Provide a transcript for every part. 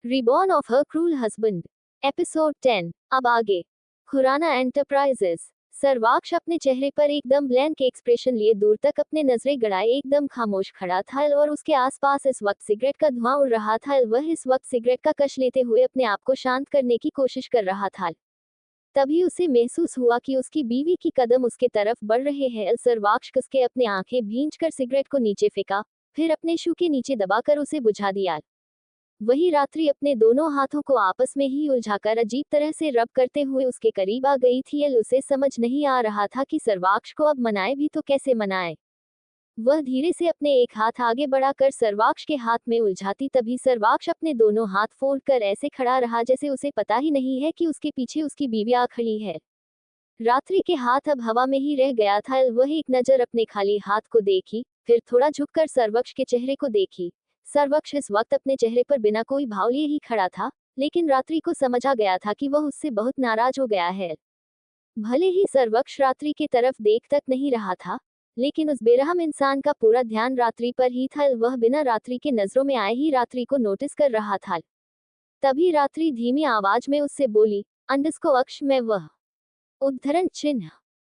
Reborn of her cruel husband. Episode 10। अब आगे। Khurana enterprises. सर्वाक्ष अपने चेहरे पर एकदम ब्लैंक एक्सप्रेशन लिए दूर तक अपने नजरें गड़ाए एकदम खामोश खड़ा था और उसके आसपास इस वक्त सिगरेट का धुआं उड़ रहा था। वह इस वक्त सिगरेट का कश लेते हुए अपने आप को शांत करने की कोशिश कर रहा था। तभी उसे महसूस हुआ कि उसकी बीवी की कदम उसके तरफ बढ़ रहे हैं। सर्वाक्ष कसके अपने आंखें भींचकर सिगरेट को नीचे फेंका, फिर अपने शू के नीचे दबाकर उसे बुझा दिया। वही रात्रि अपने दोनों हाथों को आपस में ही उलझाकर अजीब तरह से रब करते हुए उसके करीब आ गई थी। उसे समझ नहीं आ रहा था कि सर्वाक्ष को अब मनाए भी तो कैसे मनाए। वह धीरे से अपने एक हाथ आगे बढ़ाकर सर्वाक्ष के हाथ में उलझाती, तभी सर्वाक्ष अपने दोनों हाथ फोड़कर ऐसे खड़ा रहा जैसे उसे पता ही नहीं है कि उसके पीछे उसकी बीवी आ खड़ी है। रात्रि के हाथ अब हवा में ही रह गया था। वह एक नजर अपने खाली हाथ को देखी, फिर थोड़ा झुककर सर्वक्ष के चेहरे को देखी। सर्वक्ष इस वक्त अपने चेहरे पर बिना कोई भाव लिए ही खड़ा था, लेकिन रात्रि को समझ आ गया था कि वह उससे बहुत नाराज हो गया है। भले ही सर्वक्ष रात्रि की तरफ देख तक नहीं रहा था, लेकिन उस बेरहम इंसान का पूरा ध्यान रात्रि पर ही था। वह बिना रात्रि के नजरों में आए ही रात्रि को नोटिस कर रहा था। तभी रात्रि धीमी आवाज में उससे बोली, अंडस्को अक्ष में वह उद्धरण चिन्ह।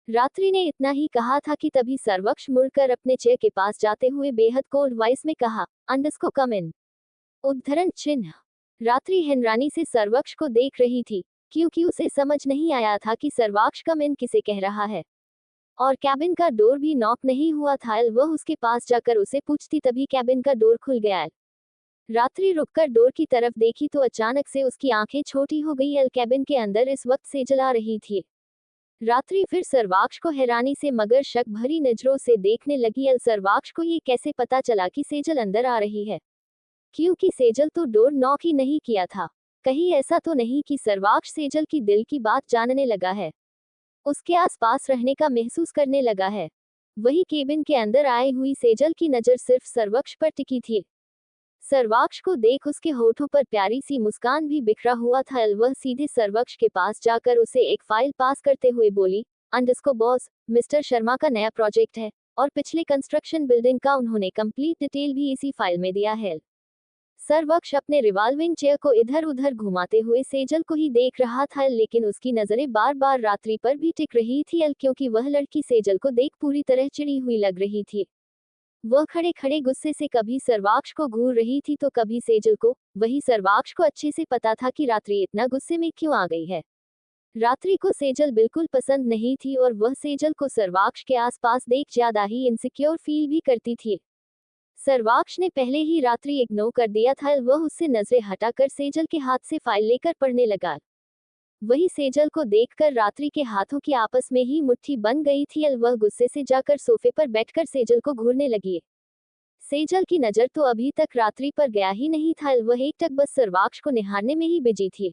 रात्रि ने इतना ही कहा था कि तभी सर्वक्ष मुड़कर अपने चेयर के पास जाते हुए बेहद कोल्ड वॉइस में कहा, अंडस्को कम इन उद्धरण चिन्ह। रात्रि हैरानी से सर्वक्ष को देख रही थी, क्योंकि उसे समझ नहीं आया था कि सर्वाक्ष कम इन किसे कह रहा है, और कैबिन का डोर भी नॉक नहीं हुआ था। वह उसके पास जाकर उसे पूछती, तभी कैबिन का डोर खुल गया। रात्रि रुककर डोर की तरफ देखी तो अचानक से उसकी आंखें छोटी हो गई। कैबिन के अंदर इस वक्त सेजल आ रही थी। रात्रि फिर सर्वाक्ष को हैरानी से मगर शक भरी नजरों से देखने लगी। सर्वाक्ष को ये कैसे पता चला कि सेजल अंदर आ रही है, क्योंकि सेजल तो डोर नॉक ही नहीं किया था। कहीं ऐसा तो नहीं कि सर्वाक्ष सेजल की दिल की बात जानने लगा है, उसके आसपास रहने का महसूस करने लगा है। वही केबिन के अंदर आई हुई सेजल की नजर सिर्फ सर्वक्ष पर टिकी थी। सर्वाक्ष को देख उसके होठों पर प्यारी सी मुस्कान भी बिखरा हुआ था। वह सीधे सर्वक्ष के पास जाकर उसे एक फाइल पास करते हुए बोली, अंडस्को बॉस, मिस्टर शर्मा का नया प्रोजेक्ट है, और पिछले कंस्ट्रक्शन बिल्डिंग का उन्होंने कंप्लीट डिटेल भी इसी फाइल में दिया है। सर्वक्ष अपने रिवॉल्विंग चेयर को इधर उधर घुमाते हुए सेजल को ही देख रहा था, लेकिन उसकी नजरें बार बार रात्रि पर भी टिक रही थी, क्योंकि वह लड़की सेजल को देख पूरी तरह चिड़ी हुई लग रही थी। वह खड़े खड़े गुस्से से कभी सर्वाक्ष को घूर रही थी तो कभी सेजल को। वही सर्वाक्ष को अच्छे से पता था कि रात्रि इतना गुस्से में क्यों आ गई है। रात्रि को सेजल बिल्कुल पसंद नहीं थी, और वह सेजल को सर्वाक्ष के आसपास देख ज्यादा ही इनसिक्योर फील भी करती थी। सर्वाक्ष ने पहले ही रात्रि इग्नोर कर दिया था। वह उससे नजरें हटाकर सेजल के हाथ से फाइल लेकर पढ़ने लगा। वही सेजल को देखकर रात्रि के हाथों की आपस में ही मुट्ठी बन गई थी। वह गुस्से से जाकर सोफे पर बैठकर सेजल को घूरने लगी। सेजल की नजर तो अभी तक रात्रि पर गया ही नहीं था। वह एकटक बस सर्वाक्ष को निहारने में ही बिजी थी।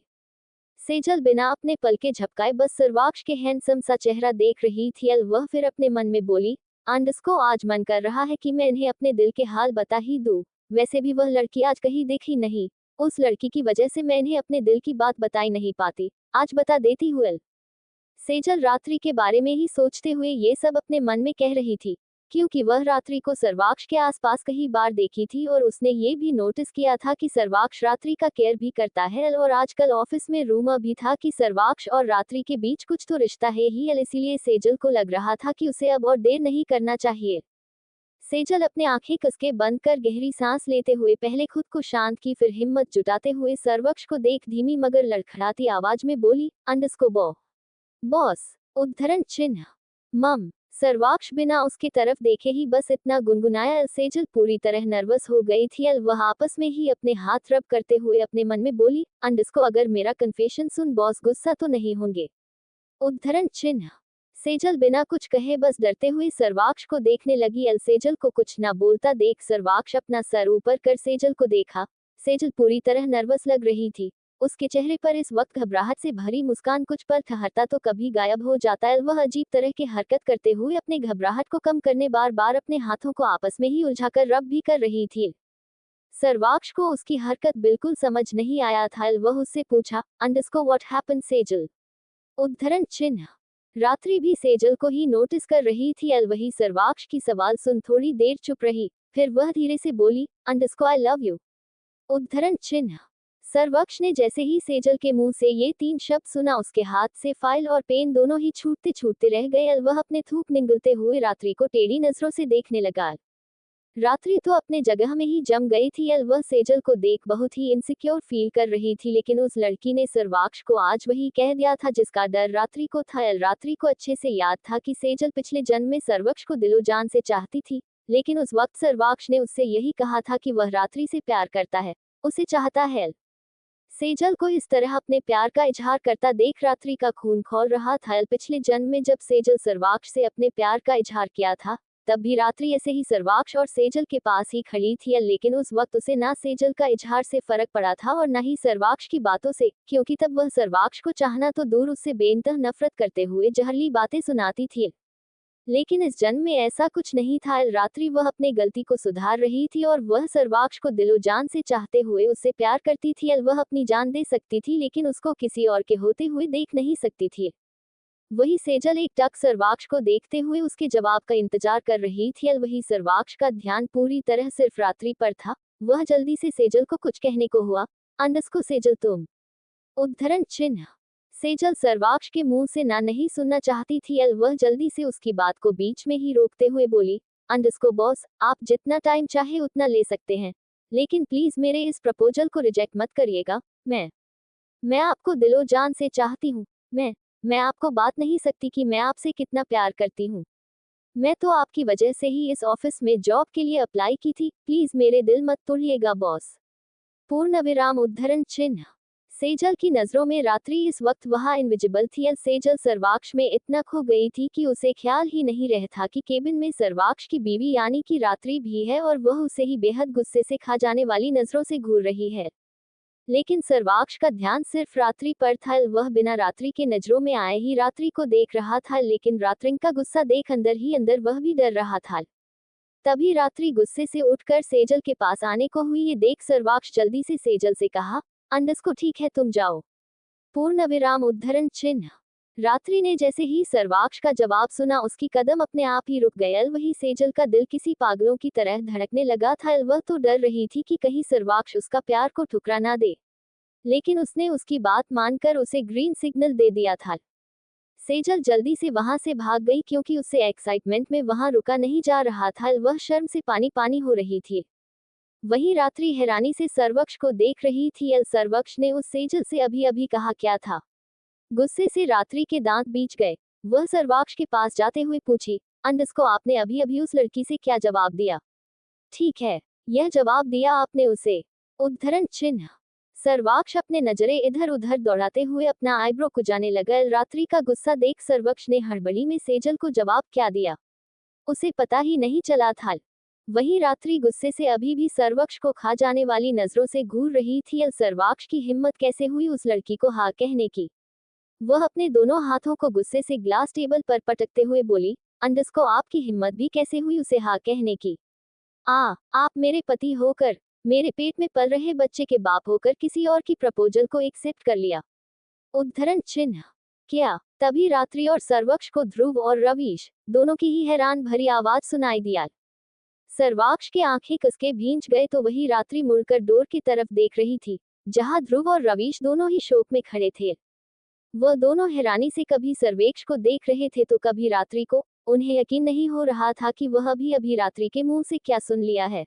सेजल बिना अपने पल के झपकाए बस सर्वाक्ष के हैंडसम सा चेहरा देख रही थी। वह फिर अपने मन में बोली, आंडस्को आज मन कर रहा है कि मैं इन्हें अपने दिल के हाल बता ही दूं। वैसे भी वह लड़की आज कहीं देखी नहीं, उस लड़की की वजह से मैं इन्हें अपने दिल की बात बताई नहीं पाती, आज बता देती हूँ। सेजल रात्रि के बारे में ही सोचते हुए ये सब अपने मन में कह रही थी, क्योंकि वह रात्रि को सर्वाक्ष के आसपास कई बार देखी थी, और उसने ये भी नोटिस किया था कि सर्वाक्ष रात्रि का केयर भी करता है। और आजकल ऑफिस में रूमर भी था कि सर्वाक्ष और रात्रि के बीच कुछ तो रिश्ता है ही। इसीलिए सेजल को लग रहा था कि उसे अब और देर नहीं करना चाहिए। सेजल अपने आंखें कसके बंद कर गहरी सांस लेते हुए पहले खुद को शांत की, फिर हिम्मत जुटाते हुए सर्वक्ष को देख धीमी मगर लड़खड़ाती आवाज में बोली, अंडस्को बॉस उद्धरण चिन्ह मम। सर्वाक्ष बिना उसकी तरफ देखे ही बस इतना गुनगुनाया। सेजल पूरी तरह नर्वस हो गई थी। वह आपस में ही अपने हाथ रब करते हुए अपने मन में बोली, अंडस्को अगर मेरा कन्फेशन सुन बॉस गुस्सा तो नहीं होंगे, उद्धरण चिन्ह। सेजल बिना कुछ कहे बस डरते हुए सर्वाक्ष को देखने लगी। सेजल को कुछ ना बोलता देख सर्वाक्ष अपना सर ऊपर कर सेजल को देखा। सेजल पूरी तरह नर्वस लग रही थी। उसके चेहरे पर इस वक्त घबराहट से भरी मुस्कान कुछ पल ठहरता तो कभी गायब हो जाता। वह अजीब तरह की हरकत करते हुए अपने घबराहट को कम करने बार बार अपने हाथों को आपस में ही उलझाकर रब भी कर रही थी। सर्वाक्ष को उसकी हरकत बिल्कुल समझ नहीं आया था। वह उससे पूछा, अंडस्को व्हाट हैपन सेजल, उद्धरण चिन्ह। रात्रि भी सेजल को ही नोटिस कर रही थी। वही सर्वाक्ष की सवाल सुन थोड़ी देर चुप रही, फिर वह धीरे से बोली, अंडस्को आई लव यू, उद्धरण चिन्ह। सर्वक्ष ने जैसे ही सेजल के मुंह से ये 3 शब्द सुना, उसके हाथ से फाइल और पेन दोनों ही छूटते छूटते रह गए। वह अपने थूक निगलते हुए रात्रि को टेढ़ी नजरों से देखने लगा। रात्रि तो अपने जगह में ही जम गई थी। वह सेजल को देख बहुत ही इनसिक्योर फील कर रही थी, लेकिन उस लड़की ने सर्वाक्ष को आज वही कह दिया था जिसका डर रात्रि को था। रात्रि को अच्छे से याद था कि सेजल पिछले जन्म में सर्वक्ष को दिलो जान से चाहती थी, लेकिन उस वक्त सर्वाक्ष ने उससे यही कहा था कि वह रात्रि से प्यार करता है, उसे चाहता है। सेजल को इस तरह अपने प्यार का इजहार करता देख रात्रि का खून खौल रहा था। पिछले जन्म में जब सेजल सर्वाक्ष से अपने प्यार का इजहार किया था, तब भी रात्रि ऐसे ही सर्वाक्ष और सेजल के पास ही खड़ी थी, लेकिन उस वक्त उसे ना सेजल का इजहार से फर्क पड़ा था और न ही सर्वाक्ष की बातों से, क्योंकि तब वह सर्वाक्ष को चाहना तो दूर उससे बेइंतहा नफरत करते हुए जहरीली बातें सुनाती थी। लेकिन इस जन्म में ऐसा कुछ नहीं था। रात्रि वह अपनी गलती को सुधार रही थी और वह सर्वाक्ष को दिलो जान से चाहते हुए उससे प्यार करती थी। वह अपनी जान दे सकती थी, लेकिन उसको किसी और के होते हुए देख नहीं सकती थी। वही सेजल एक टक सर्वाक्ष को देखते हुए उसके जवाब का इंतजार कर रही थी। वही सर्वाक्ष का ध्यान पूरी तरह सिर्फ रात्रि पर था। वह जल्दी से सेजल को कुछ कहने को हुआ। अंडस्को सेजल तुम। उद्धरण चिन्ह। सेजल सर्वाक्ष के मुंह से ना नहीं सुनना चाहती थी। वह जल्दी से उसकी बात को बीच में ही रोकते हुए बोली, अंडस्को बॉस, आप जितना टाइम चाहे उतना ले सकते हैं, लेकिन प्लीज मेरे इस प्रपोजल को रिजेक्ट मत करिएगा। मैं आपको दिलो जान से चाहती हूँ। मैं आपको बात नहीं सकती कि मैं आपसे कितना प्यार करती हूँ। मैं तो आपकी वजह से ही इस ऑफिस में जॉब के लिए अप्लाई की थी। प्लीज मेरे दिल मत तोड़िएगा बॉस। पूर्ण विराम उद्धरण चिन्ह। सेजल की नजरों में रात्रि इस वक्त वहां इनविजिबल थी। सेजल सर्वाक्ष में इतना खो गई थी कि उसे ख्याल ही नहीं रह था कि केबिन में सर्वाक्ष की बीवी यानी कि रात्रि भी है और वह उसे ही बेहद गुस्से से खा जाने वाली नजरों से घूर रही है। लेकिन सर्वाक्ष का ध्यान सिर्फ रात्रि पर था। वह बिना रात्रि के नजरों में आए ही रात्रि को देख रहा था, लेकिन रात्रि का गुस्सा देख अंदर ही अंदर वह भी डर रहा था। तभी रात्रि गुस्से से उठकर सेजल के पास आने को हुई। ये देख सर्वाक्ष जल्दी से सेजल से कहा, अंडस्को ठीक है तुम जाओ। पूर्ण विराम उद्धरण चिन्ह। रात्रि ने जैसे ही सर्वाक्ष का जवाब सुना, उसकी कदम अपने आप ही रुक गए। वही सेजल का दिल किसी पागलों की तरह धड़कने लगा था। वह तो डर रही थी कि कहीं सर्वाक्ष उसका प्यार को ठुकरा ना दे, लेकिन उसने उसकी बात मानकर उसे ग्रीन सिग्नल दे दिया था। सेजल जल्दी से वहां से भाग गई, क्योंकि उससे एक्साइटमेंट में वहां रुका नहीं जा रहा था। वह शर्म से पानी पानी हो रही थी। वहीं रात्रि हैरानी से सर्वक्ष को देख रही थी। सर्वक्ष ने उस सेजल से अभी अभी कहा क्या था। गुस्से से रात्रि के दांत बीच गए। वह सर्वाक्ष के पास जाते हुए पूछी, अंडस्को आपने अभी अभी उस लड़की से क्या जवाब दिया। ठीक है, यह जवाब दिया आपने उसे। उद्धरण चिन्ह। सर्वाक्ष अपने नजरें इधर उधर दौड़ाते हुए अपना आईब्रो कुजाने लगा। रात्रि का गुस्सा देख सर्वक्ष ने हड़बड़ी में सेजल को जवाब क्या दिया, उसे पता ही नहीं चला था। वहीं रात्रि गुस्से से अभी भी सर्वक्ष को खा जाने वाली नजरों से घूर रही थी। सर्वाक्ष की हिम्मत कैसे हुई उस लड़की को हाँ कहने की। वह अपने दोनों हाथों को गुस्से से ग्लास टेबल पर पटकते हुए बोली, अंडस्को आपकी हिम्मत भी कैसे हुई उसे हाँ कहने की। आप मेरे पति होकर, मेरे पेट में पल रहे बच्चे के बाप होकर किसी और की प्रपोजल को एक्सेप्ट कर लिया। उद्धरण चिन्ह। क्या। तभी रात्रि और सर्वक्ष को ध्रुव और रवीश दोनों की ही हैरान भरी आवाज सुनाई दिया। सर्वाक्ष के आंखें कसके भींच गए तो वही रात्रि मुड़कर डोर की तरफ देख रही थी, जहां ध्रुव और रवीश दोनों ही शोक में खड़े थे। वह दोनों हैरानी से कभी सर्वेक्ष को देख रहे थे तो कभी रात्रि को। उन्हें यकीन नहीं हो रहा था कि वह अभी अभी रात्रि के मुंह से क्या सुन लिया है।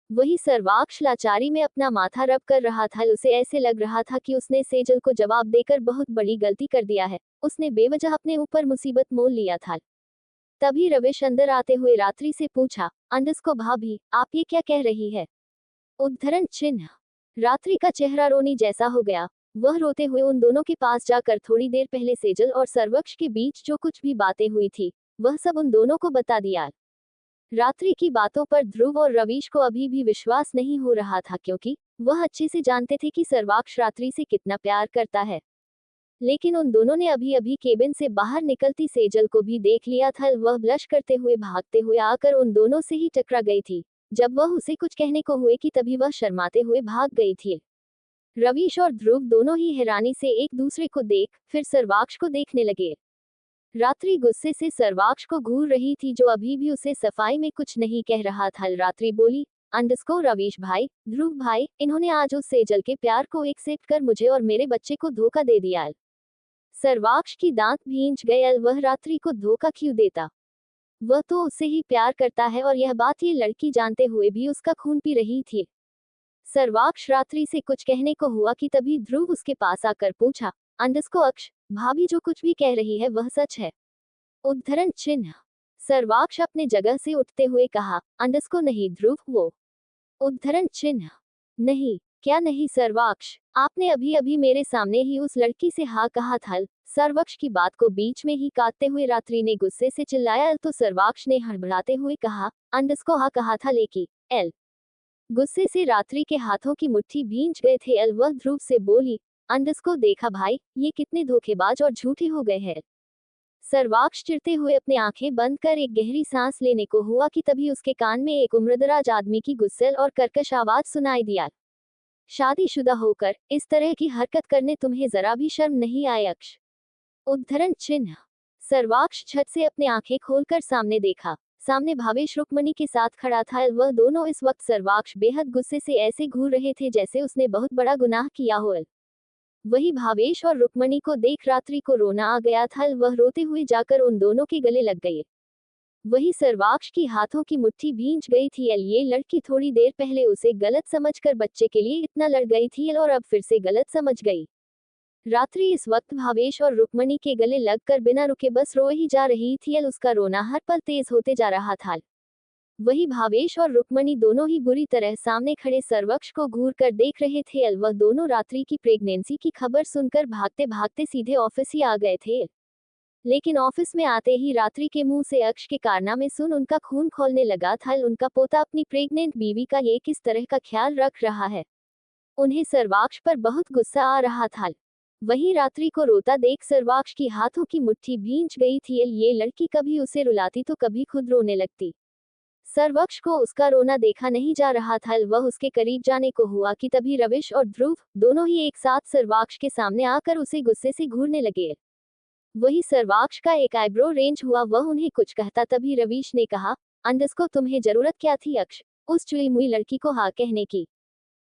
वही सर्वाक्ष लाचारी में अपना माथा रब कर रहा था। उसे ऐसे लग रहा था कि उसने सेजल को जवाब देकर बहुत बड़ी गलती कर दिया है। उसने बेवजह अपने ऊपर मुसीबत मोल लिया था। तभी रविश अंदर आते हुए रात्रि से पूछा, अंडस्को भाभी, आप ये क्या कह रही है। उद्धरण चिन्ह। रात्रि का चेहरा रोनी जैसा हो गया। वह रोते हुए उन दोनों के पास जाकर थोड़ी देर पहले सेजल और सर्वक्ष के बीच जो कुछ भी बातें हुई थी, वह सब उन दोनों को बता दिया। रात्रि की बातों पर ध्रुव और रवीश को अभी भी विश्वास नहीं हो रहा था, क्योंकि वह अच्छे से जानते थे कि सर्वाक्ष रात्रि से कितना प्यार करता है। लेकिन उन दोनों ने अभी अभी केबिन से बाहर निकलती सेजल को भी देख लिया था। वह ब्लश करते हुए भागते हुए आकर उन दोनों से ही टकरा गई थी। जब वह उसे कुछ कहने को हुए कि तभी वह शर्माते हुए भाग गई थी। रवीश और ध्रुव दोनों ही हैरानी से एक दूसरे को देख फिर सर्वाक्ष को देखने लगे। रात्रि गुस्से से सर्वाक्ष को घूर रही थी, जो अभी भी उसे सफाई में कुछ नहीं कह रहा था। रात्रि बोली, अंडरस्कोर रवीश भाई, ध्रुव भाई, इन्होंने आज उस सेजल के प्यार को एक्सेप्ट कर मुझे और मेरे बच्चे को धोखा दे दिया। सर्वाक्ष की दांत भींच गए। वह रात्रि को धोखा क्यों देता? वह तो उससे ही प्यार करता है और यह बात ये लड़की जानते हुए भी उसका खून पी रही थी। सर्वाक्ष रात्रि से कुछ कहने को हुआ कि तभी ध्रुव उसके पास आकर पूछा, अक्ष, भाभी जो कुछ भी कह रही है वह सच है? उद्धरण चिन्ह। सर्वाक्ष अपने जगह से उठते हुए कहा, नहीं ध्रुव, वो। उद्धरण चिन्ह। नहीं, क्या नहीं सर्वाक्ष, आपने अभी अभी मेरे सामने ही उस लड़की से हाँ कहा था। सर्वाक्ष की बात को बीच में ही काटते हुए रात्रि ने गुस्से से चिल्लाया। तो सर्वाक्ष ने हड़बड़ाते हुए कहा, हाँ कहा था लेकिन एल। गुस्से से रात्रि के हाथों की मुट्ठी भींच गए थे। वह ध्रुव से बोली, देखा भाई, ये कितने धोखेबाज और झूठे हो गए हैं। सर्वाक्ष चिढ़ते हुए अपनी आंखें बंद कर एक गहरी सांस लेने को हुआ कि तभी उसके कान में एक उम्रदराज आदमी की गुस्सेल और कर्कश आवाज सुनाई दिया, शादीशुदा होकर इस तरह की हरकत करने तुम्हें जरा भी शर्म नहीं आए अक्ष? उद्धरण चिन्ह। सर्वाक्ष छत से अपनी आंखें खोलकर सामने देखा। सामने भावेश रुक्मणी के साथ खड़ा था। वह दोनों इस वक्त सर्वाक्ष बेहद गुस्से से ऐसे घूर रहे थे जैसे उसने बहुत बड़ा गुनाह किया हो। वही भावेश और रुक्मणी को देख रात्रि को रोना आ गया था। वह रोते हुए जाकर उन दोनों के गले लग गई। वही सर्वाक्ष की हाथों की मुट्ठी भींच गई थी। ये लड़की थोड़ी देर पहले उसे गलत समझकर बच्चे के लिए इतना लड़ गई थी और अब फिर से गलत समझ गई। रात्रि इस वक्त भावेश और रुक्मणी के गले लगकर बिना रुके बस रो ही जा रही थी। उसका रोना हर पल तेज होते जा रहा था। वही भावेश और रुक्मणी दोनों ही बुरी तरह सामने खड़े सर्वाक्ष को घूर कर देख रहे थे। वह दोनों रात्रि की प्रेगनेंसी की खबर सुनकर भागते भागते सीधे ऑफिस ही आ गए थे। लेकिन ऑफिस में आते ही रात्रि के मुंह से अक्ष के कारनामे सुन उनका खून खौलने लगा था। उनका पोता अपनी प्रेग्नेंट बीवी का ये किस तरह का ख्याल रख रहा है। उन्हें सर्वाक्ष पर बहुत गुस्सा आ रहा था। वहीं रात्रि को रोता देख सर्वाक्ष की हाथों की मुट्ठी भींच गई थी। ये लड़की कभी उसे रुलाती तो कभी खुद रोने लगती। सर्वाक्ष को उसका रोना देखा नहीं जा रहा था। वह उसके करीब जाने को हुआ कि तभी रविश और ध्रुव दोनों ही एक साथ सर्वाक्ष के सामने आकर उसे गुस्से से घूरने लगे। वही सर्वाक्ष का एक आईब्रो रेंज हुआ। वह उन्हें कुछ कहता तभी रवीश ने कहा, तुम्हें जरूरत क्या थी अक्ष, उस चुई मुई लड़की को हाँ कहने की?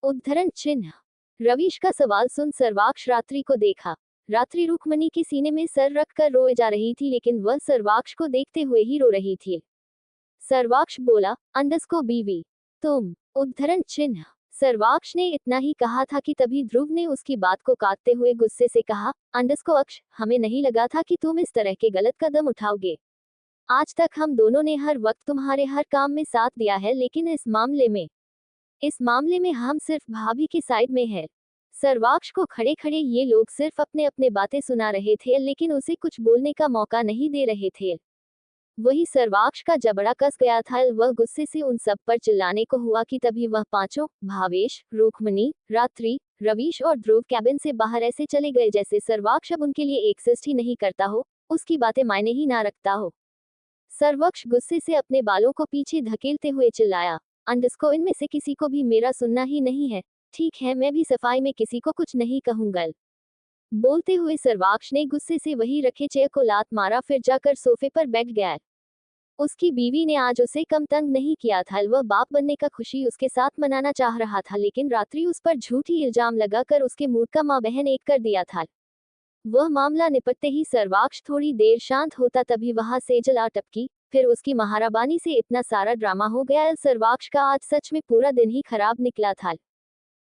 उद्धरण चिन्ह। रवीश का सवाल सुन सर्वाक्ष रात्रि को देखा। रात्रि रुक्मणी के सीने में सर रख कर रोए जा रही थी लेकिन वह सर्वाक्ष को देखते हुए ही रो रही थी। सर्वाक्ष बोला, बीवी तुम? उद्धरण चिन्ह। सर्वाक्ष ने इतना ही कहा था कि तभी ध्रुव ने उसकी बात को काटते हुए गुस्से से कहा, अक्ष, हमें नहीं लगा था कि तुम इस तरह के गलत कदम उठाओगे। आज तक हम दोनों ने हर वक्त तुम्हारे हर काम में साथ दिया है लेकिन इस मामले में हम सिर्फ भाभी की साइड में है। सर्वाक्ष को खड़े खड़े ये लोग सिर्फ अपने अपने बातें सुना रहे थे लेकिन उसे कुछ बोलने का मौका नहीं दे रहे थे। वही सर्वाक्ष का जबड़ा कस गया था। वह गुस्से से उन सब पर चिल्लाने को हुआ कि तभी वह पांचों, भावेश, रुक्मणी, रात्रि, रवीश और ध्रुव कैबिन से बाहर ऐसे चले गए जैसे सर्वाक्ष अब उनके लिए एक्सिस्ट ही नहीं करता हो, उसकी बातें मायने ही ना रखता हो। सर्वाक्ष गुस्से से अपने बालों को पीछे धकेलते हुए चिल्लाया, इनमें से किसी को भी मेरा सुनना ही नहीं है। ठीक है, मैं भी सफाई में किसी को कुछ नहीं कहूंगा। बोलते हुए सर्वाक्ष ने गुस्से से वही रखे चेयर को लात मारा फिर जाकर सोफे पर बैठ गया। उसकी बीवी ने आज उसे कम तंग नहीं किया था। वह बाप बनने का खुशी उसके साथ मनाना चाह रहा था लेकिन रात्रि उस पर झूठी इल्जाम लगाकर उसके मूड का मां बहन एक कर दिया था। वह मामला निपटते ही सर्वाक्ष थोड़ी देर शांत होता तभी वहां सेजल आ टपकी। फिर उसकी महाराबानी से इतना सारा ड्रामा हो गया। सर्वाक्ष का आज सच में पूरा दिन ही खराब निकला था।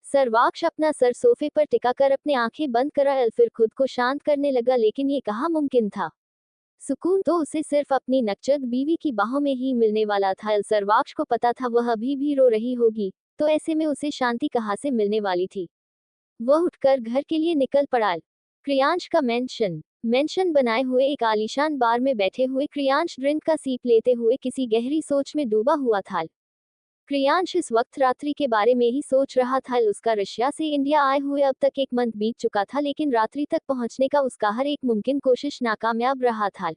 सर्वाक्ष अपना सर सोफे पर टिकाकर अपने आंखें बंद करा फिर खुद को शांत करने लगा लेकिन ये कहाँ मुमकिन था। सुकून तो उसे सिर्फ अपनी नकचद बीवी की बाहों में ही मिलने वाला था। सर्वाक्ष को पता था वह अभी भी रो रही होगी, तो ऐसे में उसे शांति कहाँ से मिलने वाली थी। वह उठकर घर के लिए निकल पड़ा। क्रियांश का मेंशन बनाए हुए एक आलीशान बार में बैठे हुए क्रियांश ड्रिंक का सीप लेते हुए किसी गहरी सोच में डूबा हुआ था। क्रियांश इस वक्त रात्रि के बारे में ही सोच रहा था। उसका रशिया से इंडिया आए हुए अब तक 1 मंथ बीत चुका था लेकिन रात्रि तक पहुंचने का उसका हर एक मुमकिन कोशिश नाकामयाब रहा था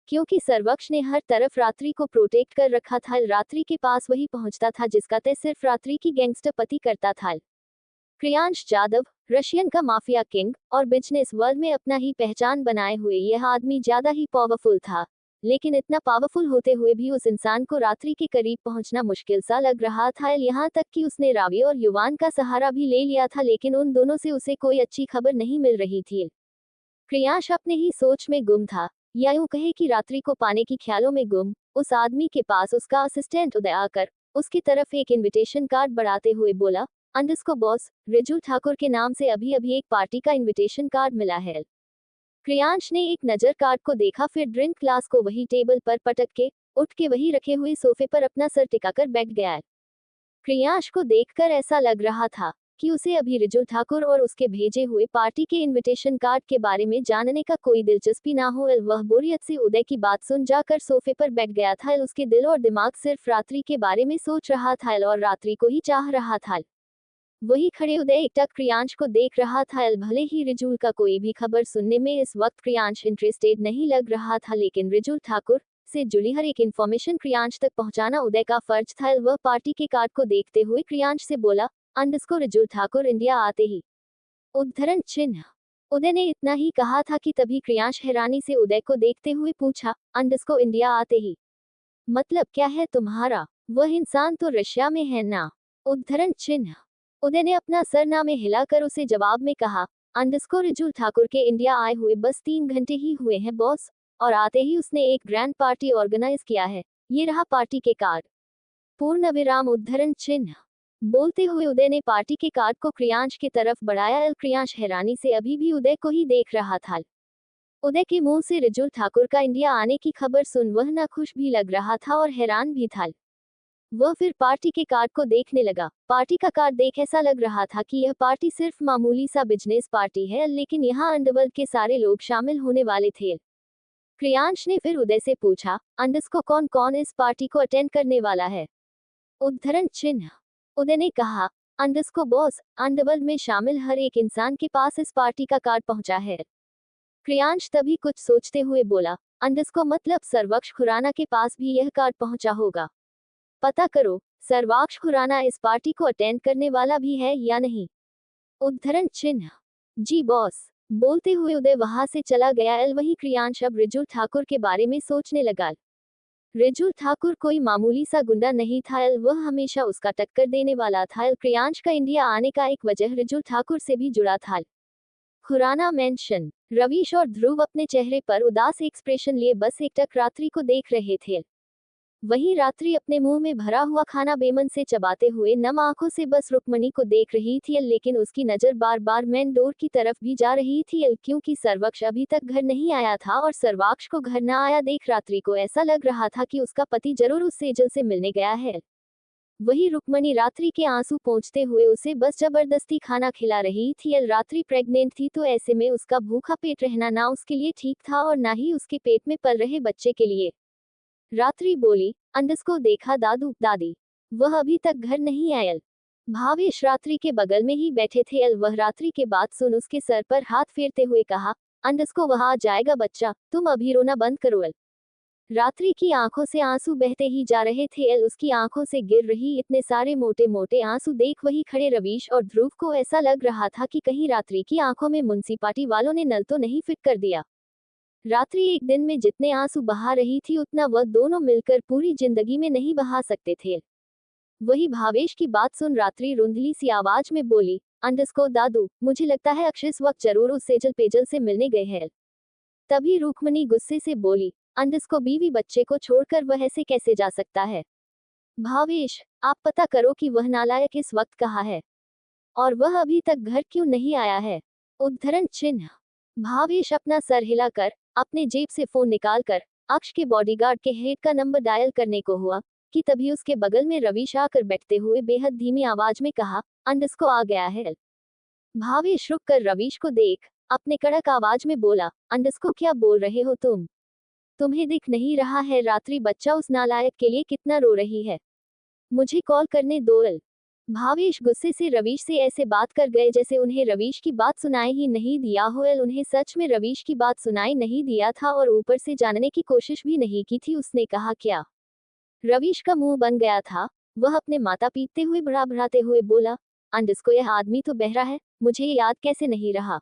क्योंकि सर्वाक्ष ने हर तरफ रात्रि को प्रोटेक्ट कर रखा था। रात्रि के पास वही पहुंचता था जिसका तय सिर्फ रात्रि की गैंगस्टर पति करता था। क्रियांश जादव, रशियन का माफिया किंग और बिजनेस वर्ल्ड में अपना ही पहचान बनाए हुए यह आदमी ज्यादा ही पावरफुल था। लेकिन इतना पावरफुल होते हुए भी उस इंसान को रात्रि के करीब पहुंचना मुश्किल सा लग रहा था। यहाँ तक कि उसने रावी और युवान का सहारा भी ले लिया था, लेकिन उन दोनों से उसे कोई अच्छी खबर नहीं मिल रही थी। क्रियांश अपने ही सोच में गुम था, या यूं कहे कि रात्रि को पाने की ख्यालों में गुम। उस आदमी के पास उसका असिस्टेंट उदय आकर उसकी तरफ एक इनविटेशन कार्ड बढ़ाते हुए बोला, अंडस्को बॉस, रिजू ठाकुर के नाम से अभी अभी एक पार्टी का इनविटेशन कार्ड मिला है। क्रियांश ने एक नजर कार्ड को देखा, फिर ड्रिंक ग्लास को वही टेबल पर पटक के उठ के वही रखे हुए सोफे पर अपना सर टिकाकर बैठ गया। क्रियांश को देखकर ऐसा लग रहा था कि उसे अभी रिजू ठाकुर और उसके भेजे हुए पार्टी के इनविटेशन कार्ड के बारे में जानने का कोई दिलचस्पी ना हो। वह बोरियत से उदय की बात सुन जाकर सोफे पर बैठ गया था। उसके दिल और दिमाग सिर्फ रात्रि के बारे में सोच रहा था और रात्रि को ही चाह रहा था। वही खड़े उदय एकटक क्रियांश को देख रहा था। भले ही रिजू का कोई भी खबर सुनने में इस वक्त क्रियांश इंटरेस्टेड नहीं लग रहा था, लेकिन रिजू ठाकुर से जुड़ी हर एक इन्फॉर्मेशन क्रियांश तक पहुंचाना उदय का फर्ज था। वह पार्टी के कार्ड को देखते हुए क्रियांश से बोला, अंडस्को रिजू ठाकुर इंडिया आते ही उद्धरण चिन्ह। उदय ने इतना ही कहा था कि तभी क्रियांश हैरानी से उदय को देखते हुए पूछा, अंडस्को इंडिया आते ही मतलब क्या है तुम्हारा? वह इंसान तो रशिया में है ना? उद्धरण चिन्ह। उदय ने अपना सरना में हिलाकर उसे जवाब में कहा, अंडस्को रिजू ठाकुर के इंडिया आए हुए बस 3 घंटे ही हुए हैं बॉस, और आते ही उसने एक ग्रैंड पार्टी ऑर्गेनाइज किया है। ये रहा पार्टी के कार्ड। पूर्ण विराम उद्धरण चिन्ह। बोलते हुए उदय ने पार्टी के कार्ड को क्रियांश की तरफ बढ़ाया। क्रियांश हैरानी से अभी भी उदय को ही देख रहा था। उदय के मुंह से रिजू ठाकुर का इंडिया आने की खबर सुन वह ना खुश भी लग रहा था और हैरान भी था। वह फिर पार्टी के कार्ड को देखने लगा। पार्टी का कार्ड देख ऐसा लग रहा था कि यह पार्टी सिर्फ मामूली सा बिजनेस पार्टी है, लेकिन यहाँ अंडरवर्ल्ड के सारे लोग शामिल होने वाले थे। क्रियांश ने फिर उदय से पूछा, अंडस्को कौन कौन इस पार्टी को अटेंड करने वाला है? उद्धरण चिन्ह। उदय ने कहा, अंडस्को बॉस, अंडरवर्ल्ड में शामिल हर एक इंसान के पास इस पार्टी का कार्ड पहुंचा है। क्रियांश तभी कुछ सोचते हुए बोला, अंडस्को मतलब सर्वक्ष खुराना के पास भी यह कार्ड पहुंचा होगा। पता करो, सर्वाक्ष खुराना इस पार्टी को अटेंड करने वाला भी है या नहीं? उद्धरण चिन्ह। जी बॉस। बोलते हुए उदय वहां से चला गया। वही क्रियांश अब रिजू ठाकुर के बारे में सोचने लगा। रिजू ठाकुर कोई मामूली सा गुंडा नहीं था, वह हमेशा उसका टक्कर देने वाला था। क्रियांश का इंडिया आने का एक वजह रिजू ठाकुर से भी जुड़ा था। खुराना मेंशन। रवीश और ध्रुव अपने चेहरे पर उदास एक्सप्रेशन लिए बस एकटक रात्रि को देख रहे थे। वहीं रात्रि अपने मुंह में भरा हुआ खाना बेमन से चबाते हुए नम आंखों से बस रुक्मणी को देख रही थी, लेकिन उसकी नजर बार बार मेन डोर की तरफ भी जा रही थी, क्योंकि सर्वक्ष अभी तक घर नहीं आया था और सर्वाक्ष को घर न आया देख रात्रि को ऐसा लग रहा था कि उसका पति जरूर उस सेजल से मिलने गया है। वही रुक्मणी रात्रि के आंसू पोंछते हुए उसे बस जबरदस्ती खाना खिला रही थी। रात्रि प्रेग्नेंट थी, तो ऐसे में उसका भूखा पेट रहना ना उसके लिए ठीक था और ना ही उसके पेट में पल रहे बच्चे के लिए। रात्रि बोली, अंडस्को देखा दादू दादी, वह अभी तक घर नहीं आयल। भावेश रात्रि के बगल में ही बैठे थे। वह रात्रि के बात सुन उसके सर पर हाथ फेरते हुए कहा, अंडस्को वहां आ जाएगा बच्चा, तुम अभी रोना बंद करो। रात्रि की आंखों से आंसू बहते ही जा रहे थे। उसकी आंखों से गिर रही इतने सारे मोटे मोटे आंसू देख वही खड़े रवीश और ध्रुव को ऐसा लग रहा था कि कहीं रात्रि की आंखों में म्युनिसिपालिटी वालों ने नल तो नहीं फिट कर दिया। रात्रि एक दिन में जितने आंसू बहा रही थी उतना वह दोनों मिलकर पूरी जिंदगी में नहीं बहा सकते थे। वही भावेश की बात सुन रात्रि रुंधली सी आवाज में बोली, अंडस्को दादू, मुझे लगता है अक्षय इस वक्त जरूर उस सेजल पेजल से मिलने गए हैं। तभी रुक्मणी गुस्से से बोली, अंडस्को बीवी बच्चे को छोड़कर वह ऐसे कैसे जा सकता है? भावेश, आप पता करो कि वह नालायक इस वक्त कहाँ है, और वह अभी तक घर क्यों नहीं आया है? उद्धरण चिन्ह। भावेश अपना सर हिलाकर अपने जेब से फोन निकालकर अक्ष के बॉडीगार्ड के हेड का नंबर डायल करने को हुआ कि तभी उसके बगल में रवीश आकर बैठते हुए बेहद धीमी आवाज में कहा, अंडस्को आ गया है। भावेश रुक कर रवीश को देख अपने कड़क आवाज में बोला, अंडस्को क्या बोल रहे हो तुम? तुम्हें दिख नहीं रहा है रात्रि बच्चा उस नालायक के लिए कितना रो रही है? मुझे कॉल करने दो। भावेश गुस्से से रवीश से ऐसे बात कर गए जैसे उन्हें रवीश की बात सुनाई ही नहीं दिया हो। उन्हें सच में रवीश की बात सुनाई नहीं दिया था और ऊपर से जानने की कोशिश भी नहीं की थी उसने कहा क्या। रवीश का मुंह बन गया था। वह अपने माता पीटते हुए भड़ाभड़ाते हुए बोला, अंडस्को यह आदमी तो बहरा है, मुझे ये याद कैसे नहीं रहा?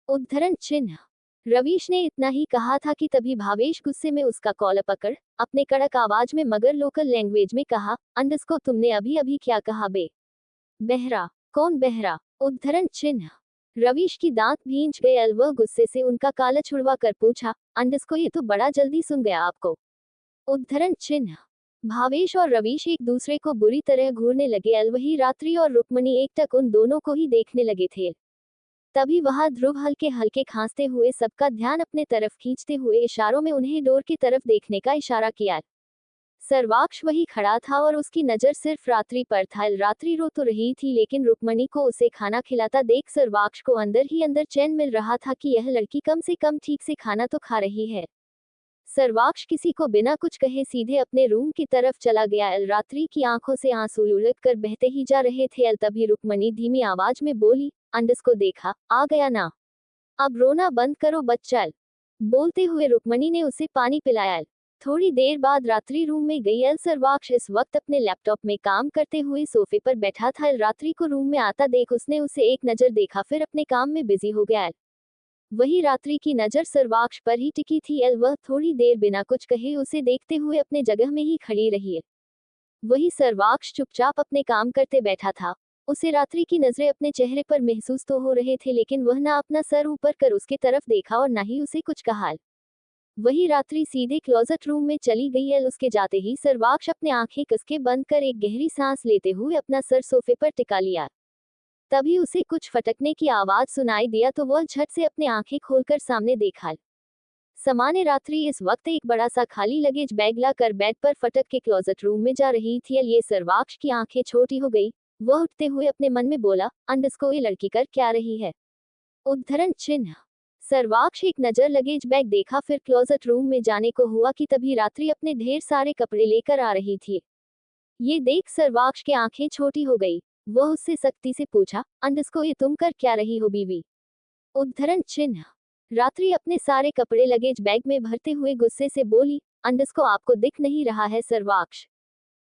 उद्धरण चिन्ह। रवीश ने इतना ही कहा था कि तभी भावेश गुस्से में उसका कॉलर पकड़ अपने कड़क आवाज में मगर लोकल लैंग्वेज में कहा, अंडस्को तुमने अभी अभी क्या कहा बे? बहरा? कौन बहरा? उद्धरण चिन्ह। रवीश की दांत भींच गए। वह गुस्से से उनका काला छुड़वा कर पूछा, अंडस्को ये तो बड़ा जल्दी सुन गया आपको। उद्धरण चिन्ह। भावेश और रवीश एक दूसरे को बुरी तरह घूरने लगे। वही रात्रि और रुक्मणी एकटक उन दोनों को ही देखने लगे थे। तभी वहां ध्रुव हल्के हल्के खांसते हुए सबका ध्यान अपने तरफ खींचते हुए इशारों में उन्हें डोर की तरफ देखने का इशारा किया। सर्वाक्ष वही खड़ा था और उसकी नजर सिर्फ रात्रि पर था। रात्रि रो तो रही थी लेकिन रुक्मणी को उसे खाना खिलाता देख सर्वाक्ष को अंदर ही अंदर चैन मिल रहा था कि यह लड़की कम से कम ठीक से खाना तो खा रही है। सर्वाक्ष किसी को बिना कुछ कहे सीधे अपने रूम की तरफ चला गया। रात्रि की आंखों से आंसू लुढ़क कर बहते ही जा रहे थे। तभी रुक्मणी धीमी आवाज में बोली, अंडस को देखा, आ गया ना? अब रोना बंद करो बच्चा। बोलते हुए रुक्मणी ने उसे पानी पिलाया। थोड़ी देर बाद रात्रि रूम में गई। सर्वाक्ष इस वक्त अपने लैपटॉप में काम करते हुए सोफे पर बैठा था। रात्रि को रूम में आता देख उसने उसे एक नजर देखा फिर अपने काम में बिजी हो गया। वही रात्रि की नजर सर्वाक्ष पर ही टिकी थी। वह थोड़ी देर बिना कुछ कहे उसे देखते हुए अपने जगह में ही खड़ी रही। वही सर्वाक्ष चुपचाप अपने काम करते बैठा था। उसे रात्रि की नजरें अपने चेहरे पर महसूस तो हो रहे थे लेकिन वह ना अपना सर ऊपर कर उसके तरफ देखा और ना ही उसे कुछ कहा। वही रात्रि सीधे क्लोजेट रूम में चली गई। उसके जाते ही सर्वाक्ष अपने आंखें कसके बंद कर एक गहरी सांस लेते हुए अपना सर सोफे पर टिका लिया। तभी उसे कुछ फटकने की आवाज सुनाई दिया तो वह झट से अपने आंखें खोलकर सामने देखा। सामान्य रात्रि इस वक्त एक बड़ा सा खाली लगेज बैग लाकर बेड पर फटक के क्लोजेट रूम में जा रही थी। ये सर्वाक्ष की आंखें छोटी हो गई। वह उठते हुए अपने मन में बोला, अंडस्को ये लड़की कर क्या रही है? उद्धरण चिन्ह। सर्वाक्ष एक नजर लगेज बैग देखा फिर क्लोजेट रूम में जाने को हुआ कि तभी रात्रि अपने ढेर सारे कपड़े लेकर आ रही थी। ये देख सर्वाक्ष की आंखें छोटी हो गई। वह उससे सख्ती से पूछा, अंडस्को ये तुम कर क्या रही हो बीवी? उद्धरण चिन्ह। रात्रि अपने सारे कपड़े लगेज बैग में भरते हुए गुस्से से बोली, अंडस्को आपको दिख नहीं रहा है सर्वाक्ष?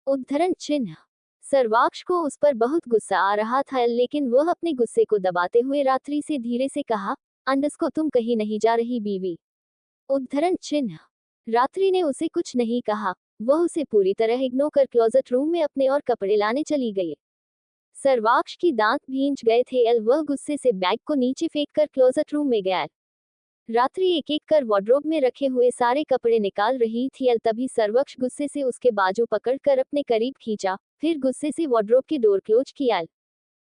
उद्धरण चिन्ह। सर्वाक्ष को उस पर बहुत गुस्सा आ रहा था लेकिन वह अपने गुस्से को दबाते हुए रात्रि से धीरे से कहा, अंडस्को तुम कहीं नहीं जा रही बीवी? उद्धरण चिन्ह। रात्रि ने उसे कुछ नहीं कहा। वह उसे पूरी तरह इग्नोर कर क्लोजेट रूम में अपने और कपड़े लाने चली गई। सर्वाक्ष की दांत भींच गए थे। वह गुस्से से बैग को नीचे फेंक कर क्लोजेट रूम में गया। रात्रि एक एक कर वार्डरोब में रखे हुए सारे कपड़े निकाल रही थी। तभी सर्वाक्ष गुस्से से उसके बाजू पकड़कर अपने करीब खींचा फिर गुस्से से वार्डरोब की डोर क्लोज किया।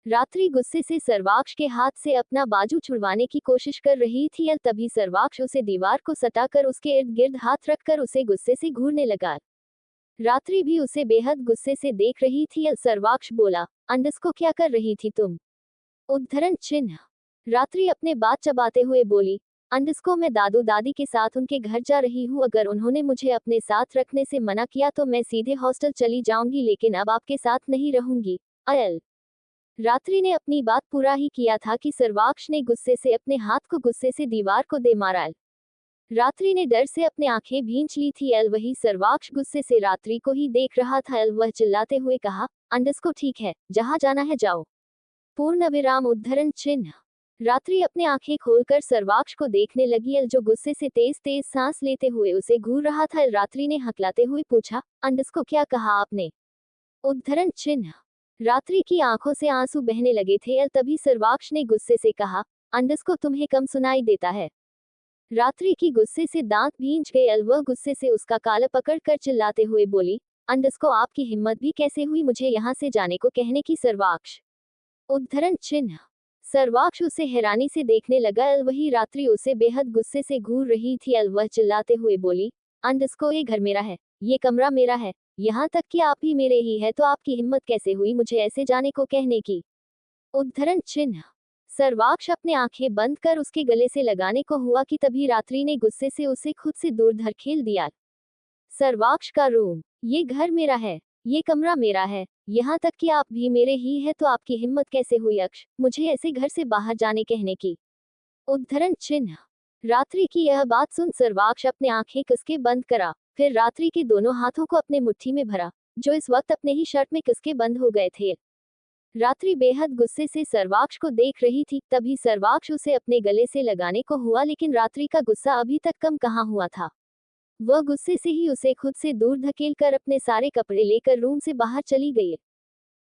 रात्रि गुस्से से सर्वाक्ष के हाथ से अपना बाजू छुड़वाने की कोशिश कर रही थी। तभी सर्वाक्ष उसे दीवार को सटाकर उसके इर्द गिर्द हाथ रखकर उसे गुस्से से घूरने लगा। रात्रि भी उसे बेहद गुस्से से देख रही थी। सर्वाक्ष बोला, अंडस्को क्या कर रही थी तुम? उद्धरण चिन्ह। रात्रि अपने बात चबाते हुए बोली, अंडस्को मैं दादू दादी के साथ उनके घर जा रही हूँ। अगर उन्होंने मुझे अपने साथ रखने से मना किया तो मैं सीधे हॉस्टल चली जाऊंगी लेकिन अब आपके साथ नहीं रहूंगी। अयल। रात्रि ने अपनी बात पूरा ही किया था कि सर्वाक्ष ने गुस्से से अपने हाथ को गुस्से से दीवार को दे मारा। रात्रि ने डर से अपनी आंखें भींच ली थी। वही सर्वाक्ष गुस्से से रात्रि को ही देख रहा था। वह चिल्लाते हुए कहा, अंडस्को ठीक है, जहां जाना है जाओ। पूर्ण विराम उद्धरण चिन्ह। रात्रि अपने आंखें खोलकर सर्वाक्ष को देखने लगी जो गुस्से से तेज तेज सांस लेते हुए उसे घूर रहा था। रात्रि ने हकलाते हुए पूछा, अंडस्को क्या कहा आपने? उद्धरण चिन्ह। रात्रि की आंखों से आंसू बहने लगे थे। तभी सर्वाक्ष ने गुस्से से कहा, अंडस्को तुम्हें कम सुनाई देता है? रात्रि की गुस्से से दांत भींच गए। वह गुस्से से उसका काला पकड़ कर चिल्लाते हुए बोली, अंडस्को आपकी हिम्मत भी कैसे हुई मुझे यहाँ से जाने को कहने की? सर्वाक्ष। उद्धरण चिन्ह। सर्वाक्ष उसे हैरानी से देखने लगा। वही रात्रि उसे बेहद गुस्से से घूर रही थी। वह चिल्लाते हुए बोली, अंडस्को ये घर मेरा है, ये कमरा मेरा है, यहाँ तक कि आप ही मेरे ही है तो आपकी हिम्मत कैसे हुई मुझे ऐसे जाने को कहने की? उद्धरण चिन्ह। सर्वाक्ष अपने आंखें बंद कर उसके गले से लगाने को हुआ कि तभी रात्रि ने गुस्से से उसे खुद से दूर धकेल दिया। सर्वाक्ष का रूम, ये घर मेरा है, ये कमरा मेरा है, यहाँ तक कि आप भी मेरे ही है तो आपकी हिम्मत कैसे हुई अक्ष मुझे ऐसे घर से बाहर जाने कहने की? उद्धरण चिन्ह। रात्रि की यह बात सुन सर्वाक्ष अपने आंखें कसके बंद करा फिर रात्रि के दोनों हाथों को अपने मुट्ठी में भरा जो इस वक्त अपने ही शर्ट में कसके बंद हो गए थे। रात्रि बेहद गुस्से से सर्वाक्ष को देख रही थी। तभी सर्वाक्ष उसे अपने गले से लगाने को हुआ, लेकिन रात्रि का गुस्सा अभी तक कम कहाँ हुआ था। वह गुस्से से ही उसे खुद से दूर धकेल कर अपने सारे कपड़े लेकर रूम से बाहर चली गई।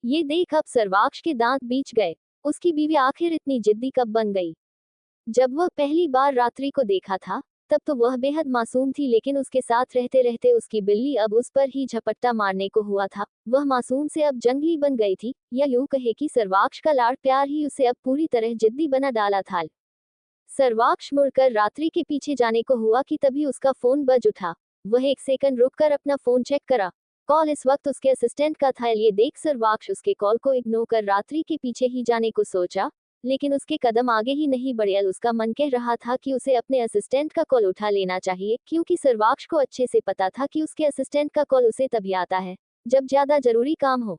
ये देख अब सर्वाक्ष के दांत बीच गए। उसकी बीवी आखिर इतनी जिद्दी कब बन गई। जब वह पहली बार रात्रि को देखा था तब तो वह बेहद मासूम थी, लेकिन उसके साथ रहते रहते उसकी बिल्ली अब उस पर ही झपट्टा मारने को हुआ था। वह मासूम से अब जंगली बन गई थी, या यूं कहे कि सर्वाक्ष का लाड़ प्यार ही उसे अब पूरी तरह जिद्दी बना डाला था। सर्वाक्ष मुड़कर रात्रि के पीछे जाने को हुआ कि तभी उसका फोन बज उठा। वह एक सेकंड रुककर अपना फोन चेक करा। कॉल इस वक्त उसके असिस्टेंट का था। ये देख सर्वाक्ष उसके कॉल को इग्नोर कर रात्रि के पीछे ही जाने को सोचा, लेकिन उसके कदम आगे ही नहीं बढ़े। उसका मन कह रहा था कि उसे अपने असिस्टेंट का कॉल उठा लेना चाहिए, क्योंकि सर्वाक्ष को अच्छे से पता था कि उसके असिस्टेंट का कॉल उसे तभी आता है जब ज्यादा जरूरी काम हो।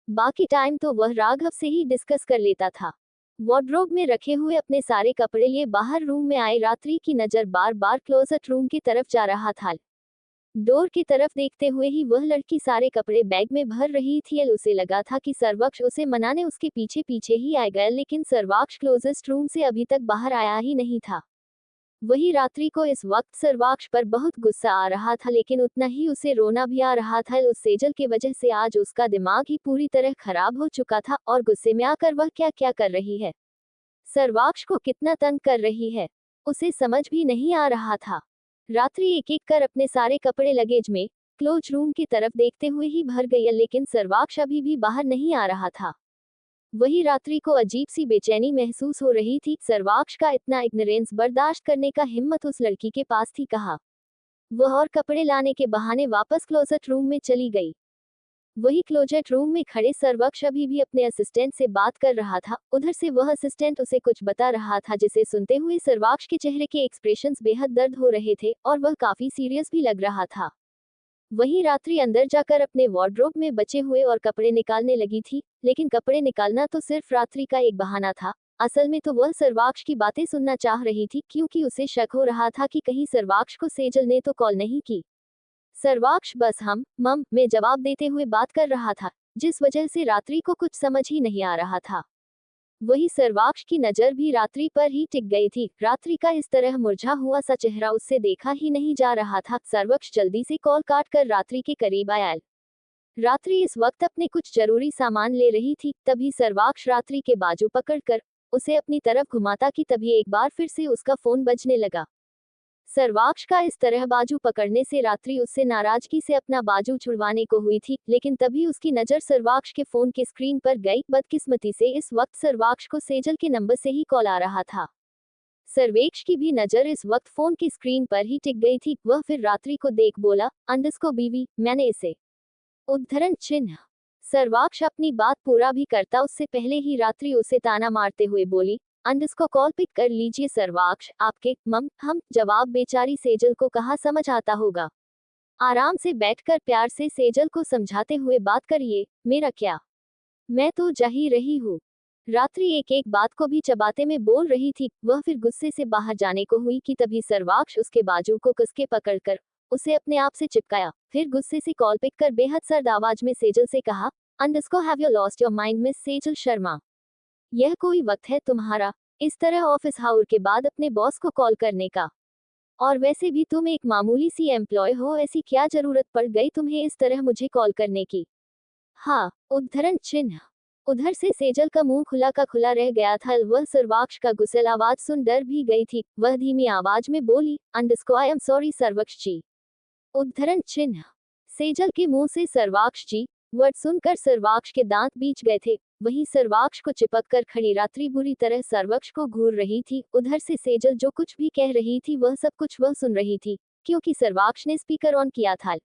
बाकी टाइम तो वह राघव से ही डिस्कस कर लेता था। वार्डरोब में रखे हुए अपने सारे कपड़े लिए बाहर रूम में आई रात्रि की नजर बार बार क्लोजेट रूम की तरफ जा रहा था। डोर की तरफ देखते हुए ही वह लड़की सारे कपड़े बैग में भर रही थी। उसे लगा था कि सर्वाक्ष उसे मनाने उसके पीछे पीछे ही आएगा, लेकिन सर्वाक्ष क्लोजेस्ट रूम से अभी तक बाहर आया ही नहीं था। वही रात्रि को इस वक्त सर्वाक्ष पर बहुत गुस्सा आ रहा था, लेकिन उतना ही उसे रोना भी आ रहा था। उस सेजल की वजह से आज उसका दिमाग ही पूरी तरह खराब हो चुका था, और गुस्से में आकर वह क्या क्या कर रही है, सर्वाक्ष को कितना तंग कर रही है, उसे समझ भी नहीं आ रहा था। रात्रि एक एक कर अपने सारे कपड़े लगेज में क्लोज रूम की तरफ देखते हुए ही भर गई, लेकिन सर्वाक्ष अभी भी बाहर नहीं आ रहा था। वही रात्रि को अजीब सी बेचैनी महसूस हो रही थी। सर्वाक्ष का इतना इग्नोरेंस बर्दाश्त करने का हिम्मत उस लड़की के पास थी कहाँ। वह और कपड़े लाने के बहाने वापस क्लोजेट रूम में चली गई। वही क्लोजेट रूम में खड़े सर्वाक्ष अभी भी अपने असिस्टेंट से बात कर रहा था। उधर से वह असिस्टेंट उसे कुछ बता रहा था, जिसे सुनते हुए सर्वाक्ष के चेहरे के एक्सप्रेशंस बेहद दर्द हो रहे थे और वह काफी सीरियस भी लग रहा था। वही रात्रि अंदर जाकर अपने वार्डरोब में बचे हुए और कपड़े निकालने लगी थी, लेकिन कपड़े निकालना तो सिर्फ रात्रि का एक बहाना था। असल में तो वह सर्वाक्ष की बातें सुनना चाह रही थी, क्योंकि उसे शक हो रहा था कि कहीं सर्वाक्ष को सेजल ने तो कॉल नहीं की। सर्वाक्ष बस हम मम में जवाब देते हुए बात कर रहा था, जिस वजह से रात्रि को कुछ समझ ही नहीं आ रहा था। वही सर्वाक्ष की नजर भी रात्रि पर ही टिक गई थी। रात्रि का इस तरह मुरझा हुआ सा चेहरा उससे देखा ही नहीं जा रहा था। सर्वाक्ष जल्दी से कॉल काट कर रात्रि के करीब आया। रात्रि इस वक्त अपने कुछ जरूरी सामान ले रही थी। तभी सर्वाक्ष रात्रि के बाजू पकड़कर उसे अपनी तरफ घुमाता कि तभी एक बार फिर से उसका फोन बजने लगा। सर्वाक्ष का इस तरह बाजू पकड़ने से रात्रि उससे नाराजगी से अपना बाजू छुड़वाने को हुई थी, लेकिन तभी उसकी नजर सर्वाक्ष के फोन के स्क्रीन पर गई। बदकिस्मती से इस वक्त सर्वाक्ष को सेजल के नंबर से ही कॉल आ रहा था। सर्वेक्ष की भी नजर इस वक्त फोन की स्क्रीन पर ही टिक गई थी। वह फिर रात्रि को देख बोला, अंडरस्को बीवी, मैंने इसे उद्धरण चिन्ह। सर्वाक्ष अपनी बात पूरा भी करता उससे पहले ही रात्रि उसे ताना मारते हुए बोली, अंडरस्को कॉल पिक कर लीजिए सर्वाक्ष, आपके मम हम जवाब बेचारी सेजल को कहाँ समझ आता होगा। आराम से बैठकर प्यार से सेजल को समझाते हुए बात करिए, मेरा क्या, मैं तो जा ही रही हूँ। रात्रि एक एक बात को भी चबाते में बोल रही थी। वह फिर गुस्से से बाहर जाने को हुई कि तभी सर्वाक्ष उसके बाजू को कसके पकड़कर उसे अपने आप से चिपकाया। फिर गुस्से से कॉल पिक कर बेहद सर्द आवाज में सेजल से कहा, अंडरस्को have you lost your mind miss Sejal Sharma, यह कोई वक्त है तुम्हारा इस तरह ऑफिस आवर के बाद अपने बॉस को कॉल करने का? और वैसे भी तुम एक मामूली सी एम्प्लॉय हो, ऐसी क्या जरूरत पड़ गई तुम्हें इस तरह मुझे कॉल करने की। हाँ, उद्धरण चिन्ह। उधर से सेजल का मुंह खुला का खुला रह गया था। वह सर्वाक्ष का गुस्सेल आवाज सुन डर भी गई थी। वह धीमी आवाज में बोली, अंडरस्को आई एम सॉरी सर्वक्ष जी। उद्धरण चिन्ह। सेजल के मुंह से सर्वाक्ष जी वर्ड सुनकर सर्वाक्ष के दांत बीच गए थे। वहीं सर्वाक्ष को चिपक कर खड़ी रात्रि बुरी तरह सर्वाक्ष को घूर रही थी। उधर से सेजल जो कुछ भी कह रही थी वह सब कुछ वह सुन रही थी, क्योंकि सर्वाक्ष ने स्पीकर ऑन किया था।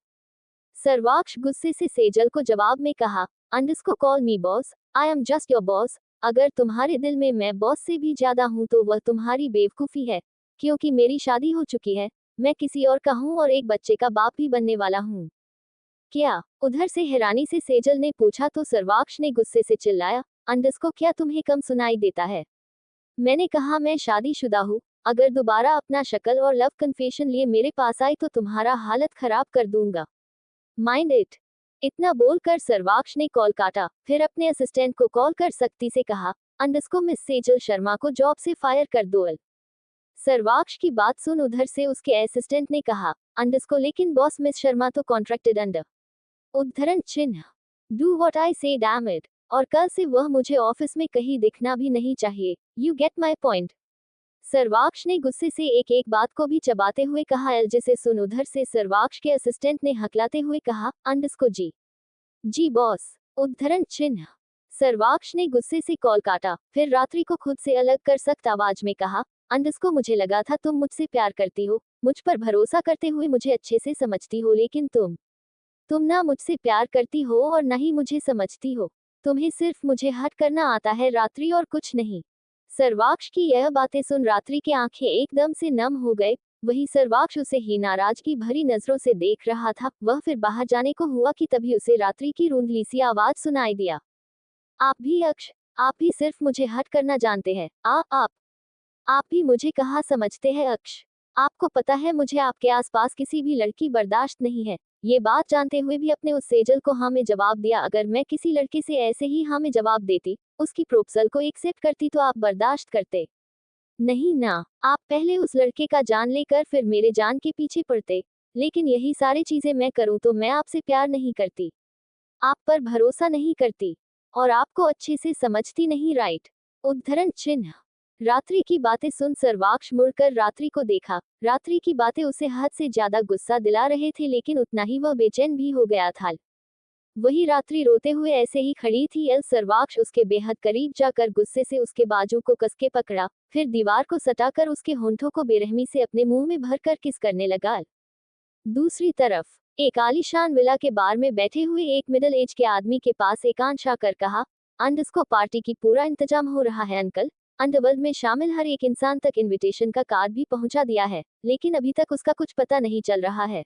सर्वाक्ष गुस्से से सेजल को जवाब में कहा, अंडरस्को call me boss, I am just your boss. अगर तुम्हारे दिल में मैं बॉस से भी ज्यादा हूँ तो वह तुम्हारी बेवकूफी है, क्योंकि मेरी शादी हो चुकी है, मैं किसी और का हूँ और एक बच्चे का बाप भी बनने वाला हूँ। क्या? उधर से हैरानी से सेजल ने पूछा तो सर्वाक्ष ने गुस्से से चिल्लाया, अंडरस्को क्या तुम्हें कम सुनाई देता है? मैंने कहा मैं शादीशुदा हूँ। अगर दोबारा अपना शक्ल और लव कन्फेशन लिए मेरे पास आई तो तुम्हारा हालत खराब कर दूंगा। Mind it. इतना बोलकर सर्वाक्ष ने कॉल काटा, फिर अपने असिस्टेंट को कॉल कर सख्ती से कहा, अंडस्को मिस सेजल शर्मा को जॉब से फायर कर दो। सर्वाक्ष की बात सुन उधर से उसके असिस्टेंट ने कहा, अंडस्को लेकिन बॉस मिस शर्मा तो कॉन्ट्रैक्टेड अंडर उद्धरण चिन्ह डू व्हाट आई से डैम इट, और कल से वह मुझे ऑफिस में कहीं दिखना भी नहीं चाहिए। You get my point. सर्वाक्ष ने गुस्से से एक एक बात को भी चबाते हुए कहा। जिसे सुन उधर से सर्वाक्ष के असिस्टेंट ने हकलाते हुए कहा, अंडस्को जी। जी बॉस। उद्धरण चिन्ह सर्वाक्ष ने गुस्से से कॉल काटा, फिर रात्रि को खुद से अलग कर सख्त आवाज में कहा, अंडस्को मुझे लगा था तुम मुझसे प्यार करती हो, मुझ पर भरोसा करते हुए मुझे अच्छे से समझती हो, लेकिन तुम ना मुझसे प्यार करती हो और न ही मुझे समझती हो। तुम्हें सिर्फ मुझे हर्ट करना आता है रात्रि, और कुछ नहीं। सर्वाक्ष की यह बातें सुन रात्रि की आंखें एकदम से नम हो गए। वही सर्वाक्ष उसे ही नाराजगी भरी नजरों से देख रहा था। वह फिर बाहर जाने को हुआ कि तभी उसे रात्रि की रूंधली सी आवाज सुनाई दिया, आप भी अक्ष, आप भी सिर्फ मुझे हर्ट करना जानते हैं। आप भी मुझे कहाँ समझते हैं अक्ष। आपको पता है मुझे आपके आसपास किसी भी लड़की बर्दाश्त नहीं है। ये बात जानते हुए भी अपने उस सेजल को हाँ में जवाब दिया। अगर मैं किसी लड़के से ऐसे ही हाँ में जवाब देती, उसकी प्रोपोजल को एक्सेप्ट करती, तो आप बर्दाश्त करते? नहीं ना। आप पहले उस लड़के का जान लेकर फिर मेरे जान के पीछे पड़ते। लेकिन यही सारी चीजें मैं करूं तो मैं आपसे प्यार नहीं करती, आप पर भरोसा नहीं करती, और आपको अच्छे से समझती नहीं, राइट? उद्धरण चिन्ह रात्रि की बातें सुन सर्वाक्ष मुड़कर रात्रि को देखा। रात्रि की बातें उसे हद से ज्यादा गुस्सा दिला रहे थे, लेकिन उतना ही वह बेचैन भी हो गया था। वही रात्रि रोते हुए ऐसे ही खड़ी थी। सर्वाक्ष उसके बेहद करीब जाकर गुस्से से उसके बाजू को कसके पकड़ा, फिर दीवार को सटाकर उसके होंठों को बेरहमी से अपने मुंह में भरकर किस करने लगा। दूसरी तरफ एक आलीशान विला के बार में बैठे हुए एक मिडिल एज के आदमी के पास एकांश आकर कहा, अंडस्को पार्टी की पूरा इंतजाम हो रहा है अंकल। अंडरवर्ल्ड में शामिल हर एक इंसान तक इनविटेशन का कार्ड भी पहुंचा दिया है, लेकिन अभी तक उसका कुछ पता नहीं चल रहा है।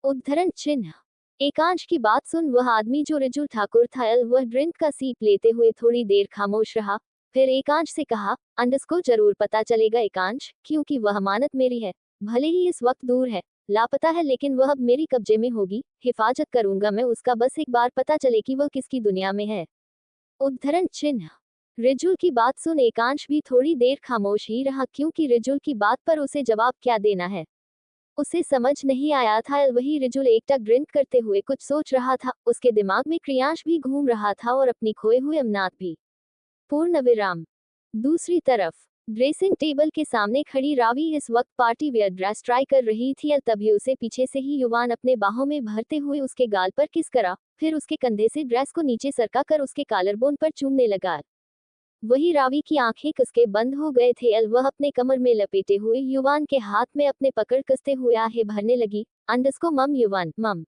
उद्धरण चिन्ह एकांश की बात सुन वह आदमी जो रिजुल ठाकुर था, वह ड्रिंक का सीप लेते हुए थोड़ी देर खामोश रहा, फिर एकांश से कहा, अंडस्को जरूर पता चलेगा एकांश, क्योंकि वह अमानत मेरी है। भले ही इस वक्त दूर है, लापता है, लेकिन वह अब मेरी कब्जे में होगी। हिफाजत करूंगा मैं उसका, बस एक बार पता चले कि वह किसकी दुनिया में है। उद्धरण चिन्ह रिजुल की बात सुन एकांश भी थोड़ी देर खामोश ही रहा, क्योंकि रिजुल की बात पर उसे जवाब क्या देना है उसे समझ नहीं आया था। वही रिजुल एकटक ड्रिंक करते हुए कुछ सोच रहा था। उसके दिमाग में क्रियांश भी घूम रहा था और अपनी खोए हुए अमनात भी। पूर्ण विराम। दूसरी तरफ ड्रेसिंग टेबल के सामने खड़ी रावी इस वक्त पार्टी वेयर ड्रेस ट्राई कर रही थी, और तभी उसे पीछे से ही युवान अपने बाहों में भरते हुए उसके गाल पर किस करा, फिर उसके कंधे से ड्रेस को नीचे सरका कर उसके कॉलरबोन पर चूमने लगा। वही रावी की आंखें कसके बंद हो गए थे। वह अपने कमर में लपेटे हुए युवान के हाथ में अपने पकड़ कसते हुए आहे भरने लगी, अंडस्को मम युवान मम।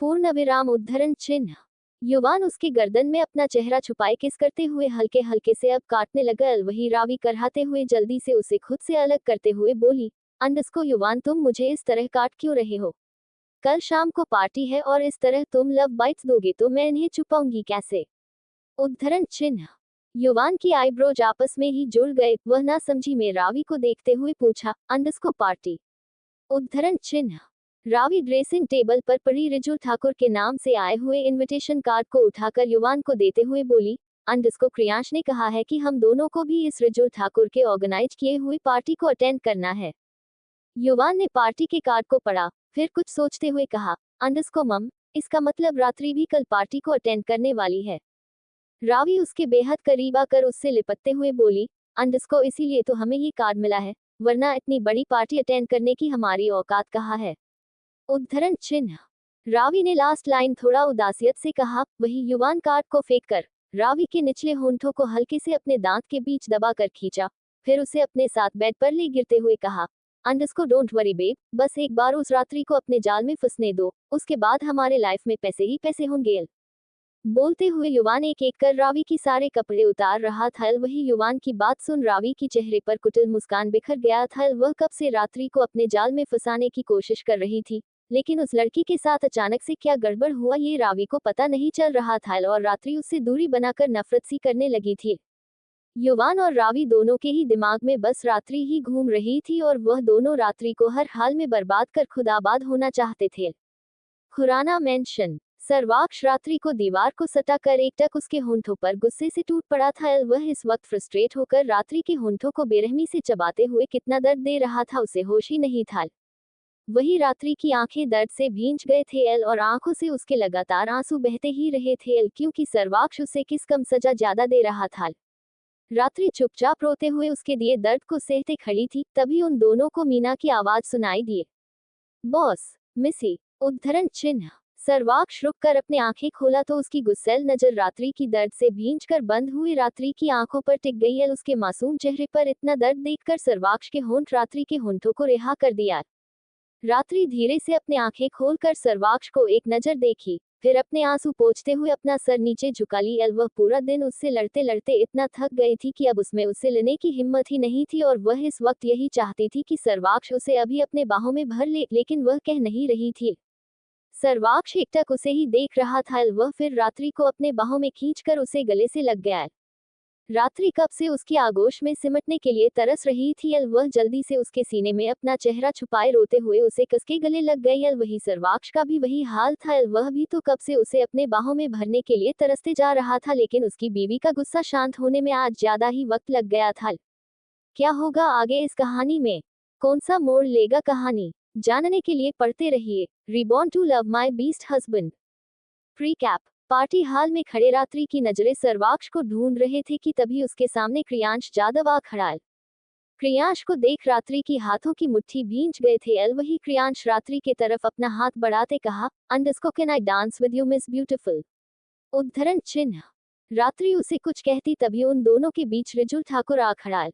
पूर्ण विराम। उद्धरण चिन्ह युवान उसके गर्दन में अपना चेहरा छुपाए किस करते हुए हल्के हल्के से अब काटने लगा। वही रावी करहाते हुए जल्दी से उसे खुद से अलग करते हुए बोली, अंडस्को युवान तुम मुझे इस तरह काट क्यों रहे हो? कल शाम को पार्टी है और इस तरह तुम लव बाइट्स दोगे तो मैं इन्हें छुपाऊंगी कैसे? उद्धरण चिन्ह युवान की आईब्रोज आपस में ही जुड़ गए। वह ना समझी में रावी को देखते हुए पूछा, अंडस्को पार्टी? उद्धरण चिन्ह रावी ड्रेसिंग टेबल पर पड़ी रिजुल ठाकुर के नाम से आए हुए इनविटेशन कार्ड को उठाकर युवान को देते हुए बोली, अंडस्को क्रियांश ने कहा है कि हम दोनों को भी इस रिजुल ठाकुर के ऑर्गेनाइज किए हुए पार्टी को अटेंड करना है। युवान ने पार्टी के कार्ड को पढ़ा, फिर कुछ सोचते हुए कहा, अंडस्को मम, इसका मतलब रात्रि भी कल पार्टी को अटेंड करने वाली है। रावी उसके बेहद करीब आकर उससे लिपटते हुए बोली, अंडस्को इसीलिए तो हमें ये कार्ड मिला है, वरना इतनी बड़ी पार्टी अटेंड करने की हमारी औकात कहाँ है? उद्धरण चिन्ह रावी ने लास्ट लाइन थोड़ा उदासियत से कहा। वही युवान कार्ड को फेंक कर रावी के निचले होंठों को हल्के से अपने दांत के बीच दबाकर खींचा, फिर उसे अपने साथ बेड पर ले गिरते हुए कहा, अंडस्को डोंट वरी बेब, बस एक बार उस रात्रि को अपने जाल में फंसने दो, उसके बाद हमारे लाइफ में पैसे ही पैसे होंगे। बोलते हुए युवान एक एक कर रावी की सारे कपड़े उतार रहा था। वही युवान की बात सुन रावी की चेहरे पर कुटिल मुस्कान बिखर गया था। वह कब से रात्रि को अपने जाल में फंसाने की कोशिश कर रही थी, लेकिन उस लड़की के साथ अचानक से क्या गड़बड़ हुआ ये रावी को पता नहीं चल रहा था, और रात्रि उससे दूरी बनाकर नफरत सी करने लगी थी। युवान और रावी दोनों के ही दिमाग में बस रात्रि ही घूम रही थी, और वह दोनों रात्रि को हर हाल में बर्बाद कर खुद आबाद होना चाहते थे। खुराना मेंशन सर्वाक्ष रात्रि को दीवार को सटाकर एकटक उसके होंठों पर गुस्से से टूट पड़ा था। वह इस वक्त फ्रस्ट्रेट होकर रात्रि के होंठों को बेरहमी से चबाते हुए कितना दर्द दे रहा था उसे होश ही नहीं था। वही रात्रि की आंखें दर्द से भींच गए थे और आंखों से उसके लगातार आंसू बहते ही रहे थे क्योंकि सर्वाक्ष उसे किस कम सजा ज्यादा दे रहा था। रात्रि चुपचाप रोते हुए उसके दिए दर्द को सहते खड़ी थी। तभी उन दोनों को मीना की आवाज सुनाई दिए। बॉस, मिसी, उद्धरण चिन्ह। सर्वाक्ष रुककर अपने आंखें खोला तो उसकी गुस्सैल नजर रात्रि की दर्द से भींचकर बंद हुई रात्रि की आंखों पर टिक गई। उसके मासूम चेहरे पर इतना दर्द देखकर सर्वाक्ष के होंठ रात्रि के होंठों को रिहा कर दिया। रात्रि धीरे से अपने आंखें खोलकर सर्वाक्ष को एक नजर देखी, फिर अपने आंसू पोंछते हुए अपना सर नीचे झुका ली। वह पूरा दिन उससे लड़ते लड़ते इतना थक गई थी कि अब उसमें उससे लेने की हिम्मत ही नहीं थी और वह इस वक्त यही चाहती थी कि सर्वाक्ष उसे अभी अपने बाहों में भर ले, लेकिन वह कह नहीं रही थी। सर्वाक्ष एकटक उसे ही देख रहा था। वह फिर रात्रि को अपने बाहों में खींचकर उसे गले से लग गया। रात्रि कब से उसकी आगोश में सिमटने के लिए तरस रही थी। वह जल्दी से उसके सीने में अपना चेहरा छुपाए रोते हुए उसे कसके गले लग गई। वही सर्वाक्ष का भी वही हाल था। वह भी तो कब से उसे अपने बाहों में भरने के लिए तरसते जा रहा था, लेकिन उसकी बीवी का गुस्सा शांत होने में आज ज्यादा ही वक्त लग गया था। क्या होगा आगे इस कहानी में, कौन सा मोड़ लेगा कहानी, जानने के लिए पढ़ते रहिए reborn to love my beast husband. Precap. Party hall में खड़े रात्रि की नजरें सर्वाक्ष को ढूंढ रहे थे कि तभी उसके सामने क्रियांश जादव आ खड़ा। क्रियांश को देख रात्रि की हाथों की मुट्ठी भींच गए थे। वही क्रियांश रात्रि के तरफ अपना हाथ बढ़ाते कहा, अंडरस्को can I dance with you miss beautiful. उद्धरण चिन्ह। रात्रि उसे कुछ कहती तभी उन दोनों के बीच रिजुल ठाकुर आ खड़ा।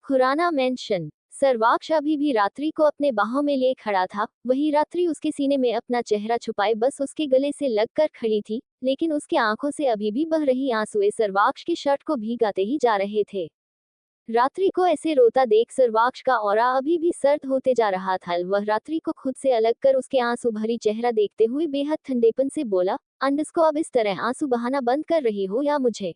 खुराना मेंशन। सर्वाक्ष अभी भी रात्रि को अपने बाहों में ले खड़ा था। वही रात्रि उसके सीने में अपना चेहरा छुपाए बस उसके गले से लगकर खड़ी थी, लेकिन उसके आंखों से अभी भी बह रही आंसुएं सर्वाक्ष की शर्ट को भीगाते ही जा रहे थे। रात्रि को ऐसे रोता देख सर्वाक्ष का ऑरा अभी भी सर्द होते जा रहा था। वह रात्रि को खुद से अलग कर उसके आंसू भरी चेहरा देखते हुए बेहद ठंडेपन से बोला, अंडस्को अब इस तरह आंसू बहाना बंद कर रही हो या मुझे।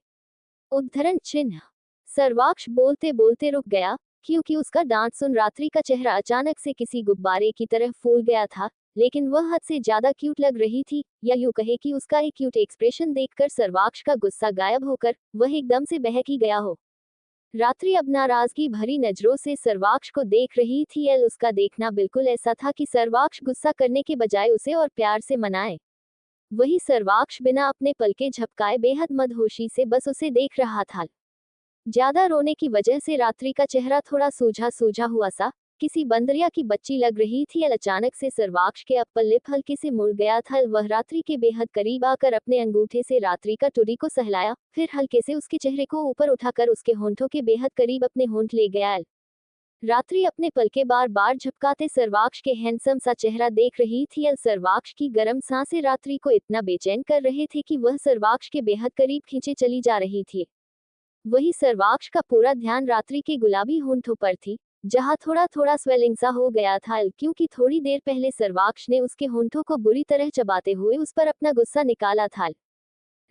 उद्धरण चिन्ह। सर्वाक्ष बोलते बोलते रुक गया, क्योंकि उसका डांट सुन रात्रि का चेहरा अचानक से किसी गुब्बारे की तरह फूल गया था, लेकिन वह हद से ज्यादा क्यूट लग रही थी, या यूं कहे कि उसका एक क्यूट एक्सप्रेशन देखकर सर्वाक्ष का गुस्सा गायब होकर वह एकदम से बहक ही गया हो। रात्रि अब नाराजगी भरी नजरों से सर्वाक्ष को देख रही थी। उसका देखना बिल्कुल ऐसा था कि सर्वाक्ष गुस्सा करने के बजाय उसे और प्यार से मनाए। वही सर्वाक्ष बिना अपने पलके झपकाए बेहद मदहोशी से बस उसे देख रहा था। ज्यादा रोने की वजह से रात्रि का चेहरा थोड़ा सूझा सूझा हुआ सा किसी बंदरिया की बच्ची लग रही थी। अचानक से सर्वाक्ष के अप्पर लिप हल्के से मुड़ गया था। वह रात्रि के बेहद करीब आकर अपने अंगूठे से रात्रि का टुरी को सहलाया, फिर हल्के से उसके चेहरे को ऊपर उठाकर उसके होंठों के बेहद करीब अपने होंठ ले गया। रात्रि अपने पलके बार बार झपकाते सर्वाक्ष के हैंडसम सा चेहरा देख रही थी। सर्वाक्ष की गर्म सांसें रात्रि को इतना बेचैन कर रहे थे कि वह सर्वाक्ष के बेहद करीब खींचे चली जा रही थी। वही सर्वाक्ष का पूरा ध्यान रात्रि के गुलाबी होंठों पर थी, जहां थोड़ा थोड़ा स्वेलिंग सा हो गया था, क्योंकि थोड़ी देर पहले सर्वाक्ष ने उसके होंठों को बुरी तरह चबाते हुए उस पर अपना गुस्सा निकाला था।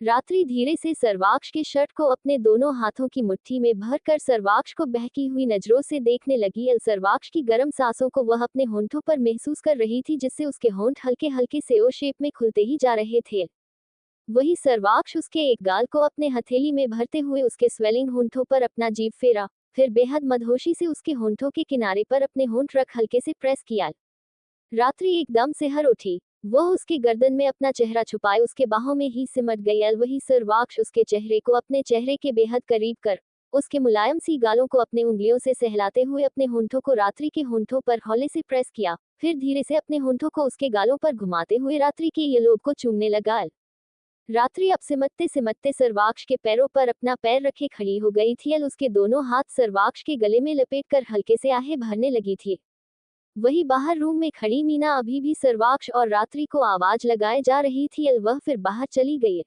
रात्रि धीरे से सर्वाक्ष की शर्ट को अपने दोनों हाथों की मुट्ठी में भरकर सर्वाक्ष को बहकी हुई नजरों से देखने लगी। सर्वाक्ष की गर्म सांसों को वह अपने होंठों पर महसूस कर रही थी, जिससे उसके होंठ हल्के हल्के से ओ शेप में खुलते ही जा रहे थे। वही सर्वाक्ष उसके एक गाल को अपने हथेली में भरते हुए उसके स्वेलिंग होंठों पर अपना जीभ फेरा, फिर बेहद मदहोशी से उसके होंठों के किनारे पर अपने होंठ रख हल्के से प्रेस किया। रात्रि एकदम से हर उठी, वह उसके गर्दन में अपना चेहरा छुपाए उसके बाहों में ही सिमट गई। वही सर्वाक्ष उसके चेहरे को अपने चेहरे के बेहद करीब कर उसके मुलायम सी गालों को अपने उंगलियों से सहलाते हुए अपने होंठों को रात्रि के होंठों पर हौले से प्रेस किया, फिर धीरे से अपने होंठों को उसके गालों पर घुमाते हुए रात्रि के ये लोब को चूमने लगा। रात्रि अब सिमटते सिमटते सर्वाक्ष के पैरों पर अपना पैर रखे खड़ी हो गई थी। उसके दोनों हाथ सर्वाक्ष के गले में लपेटकर हल्के से आहें भरने लगी थी। वही बाहर रूम में खड़ी मीना अभी भी सर्वाक्ष और रात्रि को आवाज लगाए जा रही थी। वह फिर बाहर चली गई।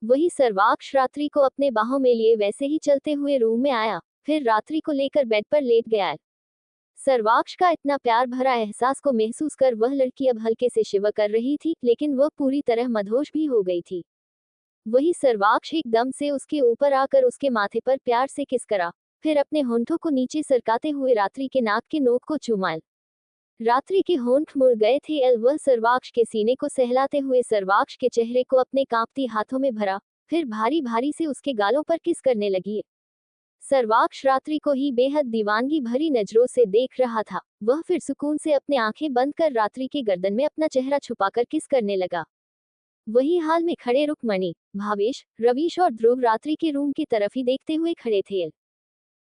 वही सर्वाक्ष रात्रि को अपने बाहों में लिए वैसे ही चलते हुए रूम में आया, फिर रात्रि को लेकर बेड पर लेट गया। सर्वाक्ष का इतना प्यार भरा एहसास को महसूस कर वह लड़की अब हल्के से शिवर कर रही थी, लेकिन वह पूरी तरह मदहोश भी हो गई थी। वही सर्वाक्ष एकदम से उसके ऊपर आकर उसके माथे पर प्यार से किस करा, फिर अपने होंठों को नीचे सरकाते हुए रात्रि के नाक के नोक को चूमा। रात्रि के होंठ मुड़ गए थे। वह सर्वाक्ष के सीने को सहलाते हुए सर्वाक्ष के चेहरे को अपने कांपती हाथों में भरा, फिर भारी भारी से उसके गालों पर किस करने लगी। सर्वाक्ष रात्रि को ही बेहद दीवानगी भरी नजरों से देख रहा था। वह फिर सुकून से अपने आंखें बंद कर रात्रि के गर्दन में अपना चेहरा छुपाकर किस करने लगा। वही हाल में खड़े रुक्मणी, भावेश, रवीश और ध्रुव रात्रि के रूम की तरफ ही देखते हुए खड़े थे।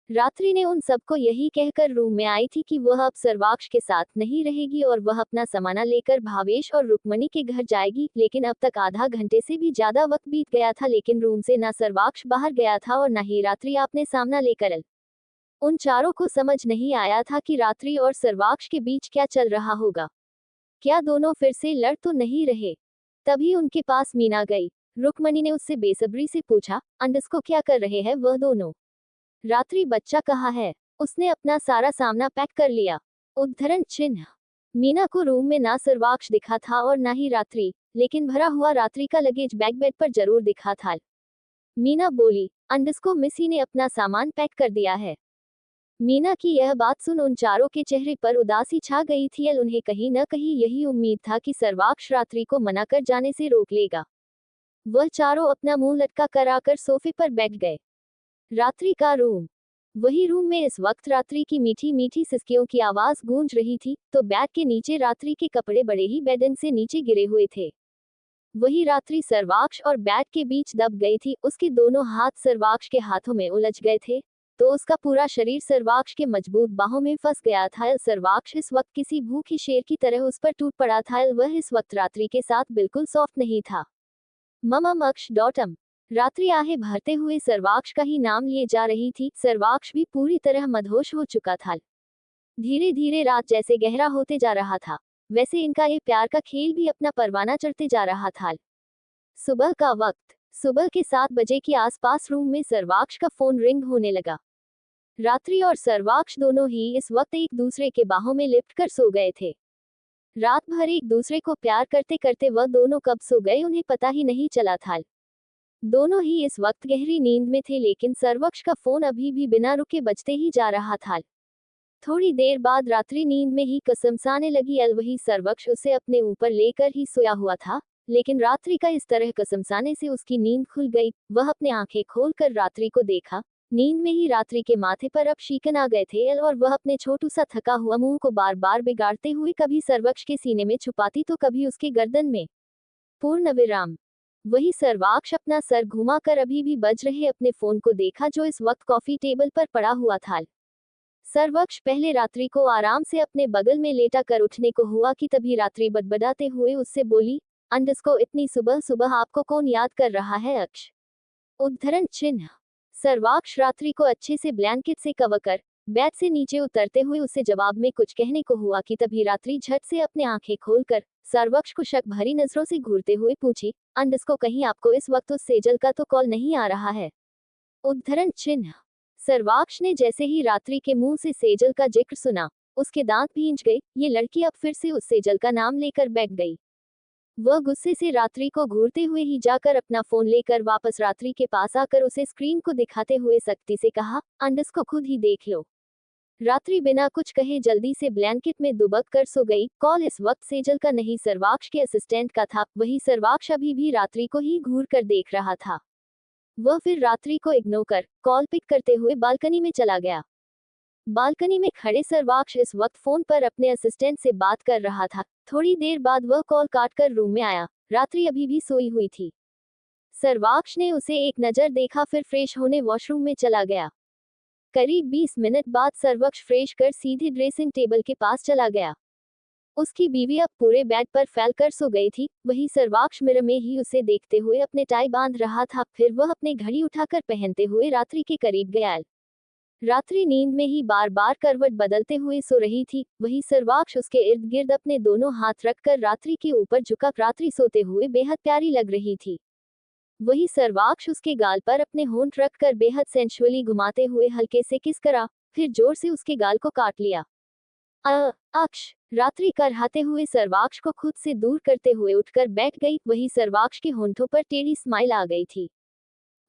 रात्रि ने उन सबको यही कहकर रूम में आई थी कि वह अब सर्वाक्ष के साथ नहीं रहेगी और वह अपना सामान लेकर भावेश और रुक्मणी के घर जाएगी। लेकिन अब तक आधा घंटे से भी ज्यादा वक्त बीत गया था, लेकिन रूम से ना सर्वाक्ष बाहर गया था और न ही रात्रि आपने सामना लेकर। उन चारों को समझ नहीं आया था कि रात्रि और सर्वाक्ष के बीच क्या चल रहा होगा। क्या दोनों फिर से लड़ तो नहीं रहे? तभी उनके पास मीना गई। रुक्मणी ने उससे बेसब्री से पूछा, अंडस को क्या कर रहे हैं वह दोनों? रात्रि बच्चा कहाँ है? उसने अपना सारा सामना पैक कर लिया। उद्धरण चिन्ह। मीना को रूम में ना सर्वाक्ष दिखा था और ना ही रात्रि, लेकिन भरा हुआ रात्रि का लगेज बैग बेड पर जरूर दिखा था। मीना बोली, अंडस को मिसी ने अपना सामान पैक कर दिया है। मीना की यह बात सुन उन चारों के चेहरे पर उदासी छा गई थी। उन्हें कहीं न कहीं यही उम्मीद था कि सर्वाक्ष रात्रि को मना कर जाने से रोक लेगा। वह चारों अपना मुंह लटका कर आकर सोफे पर बैठ गए। रात्रि का रूम। वही रूम में इस वक्त रात्रि की मीठी मीठी सिसकियों की आवाज गूंज रही थी, तो बैग के नीचे रात्रि के कपड़े बड़े ही बेढंग से नीचे गिरे हुए थे। वही रात्रि सर्वाक्ष और बैग के बीच दब गई थी। उसके दोनों हाथ सर्वाक्ष के हाथों में उलझ गए थे, तो उसका पूरा शरीर सर्वाक्ष के मजबूत बाहों में फंस गया था। सर्वाक्ष इस वक्त किसी भूखे शेर की तरह उस पर टूट पड़ा था। वह इस वक्त रात्रि के साथ बिल्कुल सॉफ्ट नहीं था। मम अक्ष डॉटम। रात्रि आहे भरते हुए सर्वाक्ष का ही नाम लिए जा रही थी। सर्वाक्ष भी पूरी तरह मदहोश हो चुका था। धीरे धीरे रात जैसे गहरा होते जा रहा था, वैसे इनका ये प्यार का खेल भी अपना परवाना चढ़ते जा रहा था। सुबह का वक्त। सुबह के 7 बजे के आसपास रूम में सर्वाक्ष का फोन रिंग होने लगा। रात्रि और सर्वाक्ष दोनों ही इस वक्त एक दूसरे के बाहों में लिपट कर सो गए थे। रात भर एक दूसरे को प्यार करते करते वह दोनों कब सो गए उन्हें पता ही नहीं चला था। दोनों ही इस वक्त गहरी नींद में थे, लेकिन सर्वाक्ष का फोन अभी भी बिना रुके बजते ही जा रहा था। थोड़ी देर बाद रात्रि नींद में ही कसमसाने लगी। वही सर्वाक्ष उसे अपने ऊपर लेकर ही सोया हुआ था, लेकिन रात्रि का इस तरह कसमसाने से उसकी नींद खुल गई। वह अपने आंखें खोलकर रात्रि को देखा। नींद में ही रात्रि के माथे पर अब शिकन आ गए थे और वह अपने छोटू सा थका हुआ मुंह को बार बार बिगाड़ते हुए कभी सर्वाक्ष के सीने में छुपाती तो कभी उसके गर्दन में। पूर्ण विराम। वही सर्वाक्ष अपना सर घुमाकर अभी भी बज रहे अपने फोन को देखा, जो इस वक्त कॉफी टेबल पर पड़ा हुआ था। सर्वाक्ष पहले रात्रि को आराम से अपने बगल में लेटा कर उठने को हुआ कि तभी रात्रि बड़बड़ाते हुए उससे बोली, अंडस को इतनी सुबह सुबह आपको कौन याद कर रहा है अक्ष? उद्धरण चिन्ह। सर्वाक्ष रात्रि को अच्छे से ब्लैंकेट से कवर कर बेड से नीचे उतरते हुए उसे जवाब में कुछ कहने को हुआ कि तभी रात्रि झट से अपने आंखें खोलकर सर्वाक्ष को शक भरी नजरों से घूरते हुए पूछी, अंडस को कहीं आपको इस वक्त उस सेजल का तो कॉल नहीं आ रहा है? उद्धरण चिन्ह। सर्वाक्ष ने जैसे ही रात्रि के मुंह से सेजल का जिक्र सुना, उसके दांत भींच गए। ये लड़की अब फिर से उस सेजल का नाम लेकर बैठ गई। वह गुस्से से रात्रि को घूरते हुए ही जाकर अपना फोन लेकर वापस रात्रि के पास आकर उसे स्क्रीन को दिखाते हुए सख्ती से कहा, अंडस को खुद ही देख लो। रात्रि बिना कुछ कहे जल्दी से ब्लैंकेट में दुबक कर सो गई। कॉल इस वक्त सेजल का नहीं, सर्वाक्ष के असिस्टेंट का था। वही सर्वाक्ष अभी भी रात्रि को ही घूर कर देख रहा था। वह फिर रात्रि को इग्नोर कर कॉल पिक करते हुए बालकनी में चला गया। बालकनी में खड़े सर्वाक्ष इस वक्त फोन पर अपने असिस्टेंट से बात कर रहा था। थोड़ी देर बाद वह कॉल काटकर रूम में आया। रात्रि अभी भी सोई हुई थी। सर्वाक्ष ने उसे एक नजर देखा, फिर फ्रेश होने वॉशरूम में चला गया। करीब 20 मिनट बाद सर्वाक्ष फ्रेश कर सीधे ड्रेसिंग टेबल के पास चला गया। उसकी बीवी अब पूरे बेड पर फैलकर सो गई थी। वही सर्वाक्ष मिरर में ही उसे देखते हुए अपने टाई बांध रहा था। फिर वह अपने घड़ी उठाकर पहनते हुए रात्रि के करीब गया। रात्रि नींद में ही बार बार करवट बदलते हुए सो रही थी। वही सर्वाक्ष उसके इर्द गिर्द अपने दोनों हाथ रखकर रात्रि के ऊपर झुका रात्रि सोते हुए बेहद प्यारी लग रही थी। वही सर्वाक्ष उसके गाल पर अपने होंठ रखकर बेहद सेंशुअली घुमाते हुए हल्के से किस करा, फिर जोर से उसके गाल को काट लिया। अक्ष। रात्रि करहाते हुए सर्वाक्ष को खुद से दूर करते हुए उठकर बैठ गई। वही सर्वाक्ष के होंठों पर टेढ़ी स्माइल आ गई थी।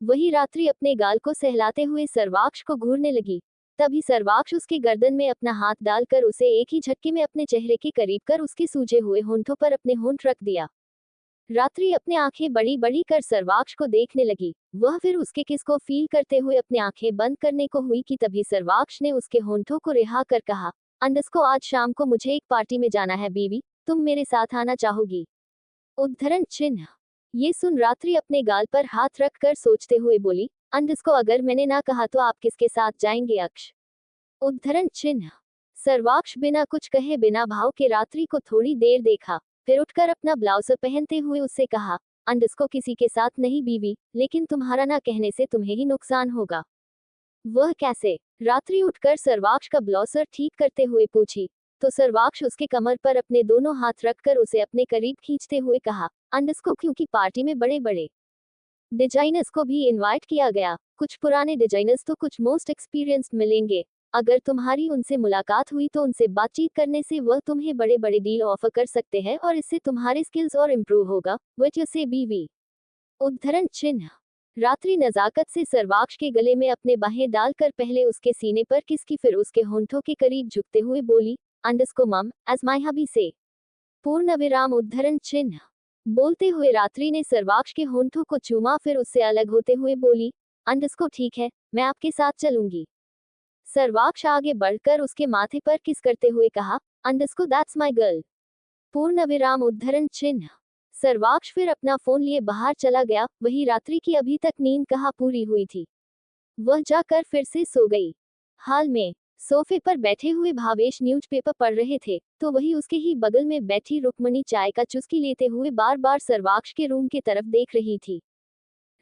वही रात्रि अपने गाल को सहलाते हुए सर्वाक्ष को घूरने लगी। तभी सर्वाक्ष उसके गर्दन में अपना हाथ डालकर उसे एक ही झटके में अपने चेहरे के करीब कर उसके सूजे हुए होंठों पर अपने होंठ रख दिया। रात्रि अपने आंखें बड़ी बड़ी कर सर्वाक्ष को देखने लगी। वह फिर उसके किस को फील करते हुए अपने आंखें बंद करने को हुई कि तभी सर्वाक्ष ने उसके होंठों को रिहा कर कहा, अंडस्को आज शाम को मुझे एक पार्टी में जाना है बीवी, तुम मेरे साथ आना चाहोगी? उद्धरण चिन्ह। ये सुन रात्रि अपने गाल पर हाथ रख कर सोचते हुए बोली, अंडस्को अगर मैंने ना कहा तो आप किसके साथ जाएंगे अक्ष? उद्धरण चिन्ह। सर्वाक्ष बिना कुछ कहे बिना भाव के रात्रि को थोड़ी देर देखा, फिर उठकर अपना ब्लाउज पहनते हुए उससे कहा, अंडस्को किसी के साथ नहीं बीवी, लेकिन तुम्हारा ना कहने से तुम्हें ही नुकसान होगा। वह कैसे? रात्रि उठकर सर्वाक्ष का ब्लाउजर ठीक करते हुए पूछी, तो सर्वाक्ष उसके कमर पर अपने दोनों हाथ रखकर उसे अपने करीब खींचते हुए कहा, अंडस्को क्योंकि पार्टी में बड़े बड़े डिजाइनर्स को भी इनवाइट किया गया, कुछ पुराने डिजाइनर्स तो कुछ मोस्ट एक्सपीरियंस्ड मिलेंगे। अगर तुम्हारी उनसे मुलाकात हुई तो उनसे बातचीत करने से वह तुम्हें बड़े बड़े डील ऑफर कर सकते हैं और इससे तुम्हारे स्किल्स और इम्प्रूव होगा। वजह से बीवी। उद्धरण चिन्ह। रात्रि नजाकत से सर्वाक्ष के गले में अपने बाहें डालकर पहले उसके सीने पर किसकी फिर उसके होंठों के करीब झुकते हुए बोली, अंडस्को मम एज माय हबी से। पूर्ण विराम उद्धरण चिन्ह। बोलते हुए रात्रि ने सर्वाक्ष के होंठों को चूमा फिर उससे अलग होते हुए बोली, अंडस्को ठीक है, मैं आपके साथ चलूंगी। सर्वाक्ष आगे बढ़कर उसके माथे पर किस करते हुए कहा, अंडस्को दैट्स माय गर्ल। पूर्ण विराम उद्धरण चिन्ह। सर्वाक्ष फिर अपना फोन लिए बाहर चला गया। वही रात्रि की अभी तक नींद कहाँ पूरी हुई थी, वह जाकर फिर से सो गई। हाल में सोफे पर बैठे हुए भावेश न्यूज़पेपर पढ़ रहे थे, तो वही उसके ही बगल में बैठी रुक्मणी चाय का चुस्की लेते हुए बार बार सर्वाक्ष के रूम की तरफ देख रही थी।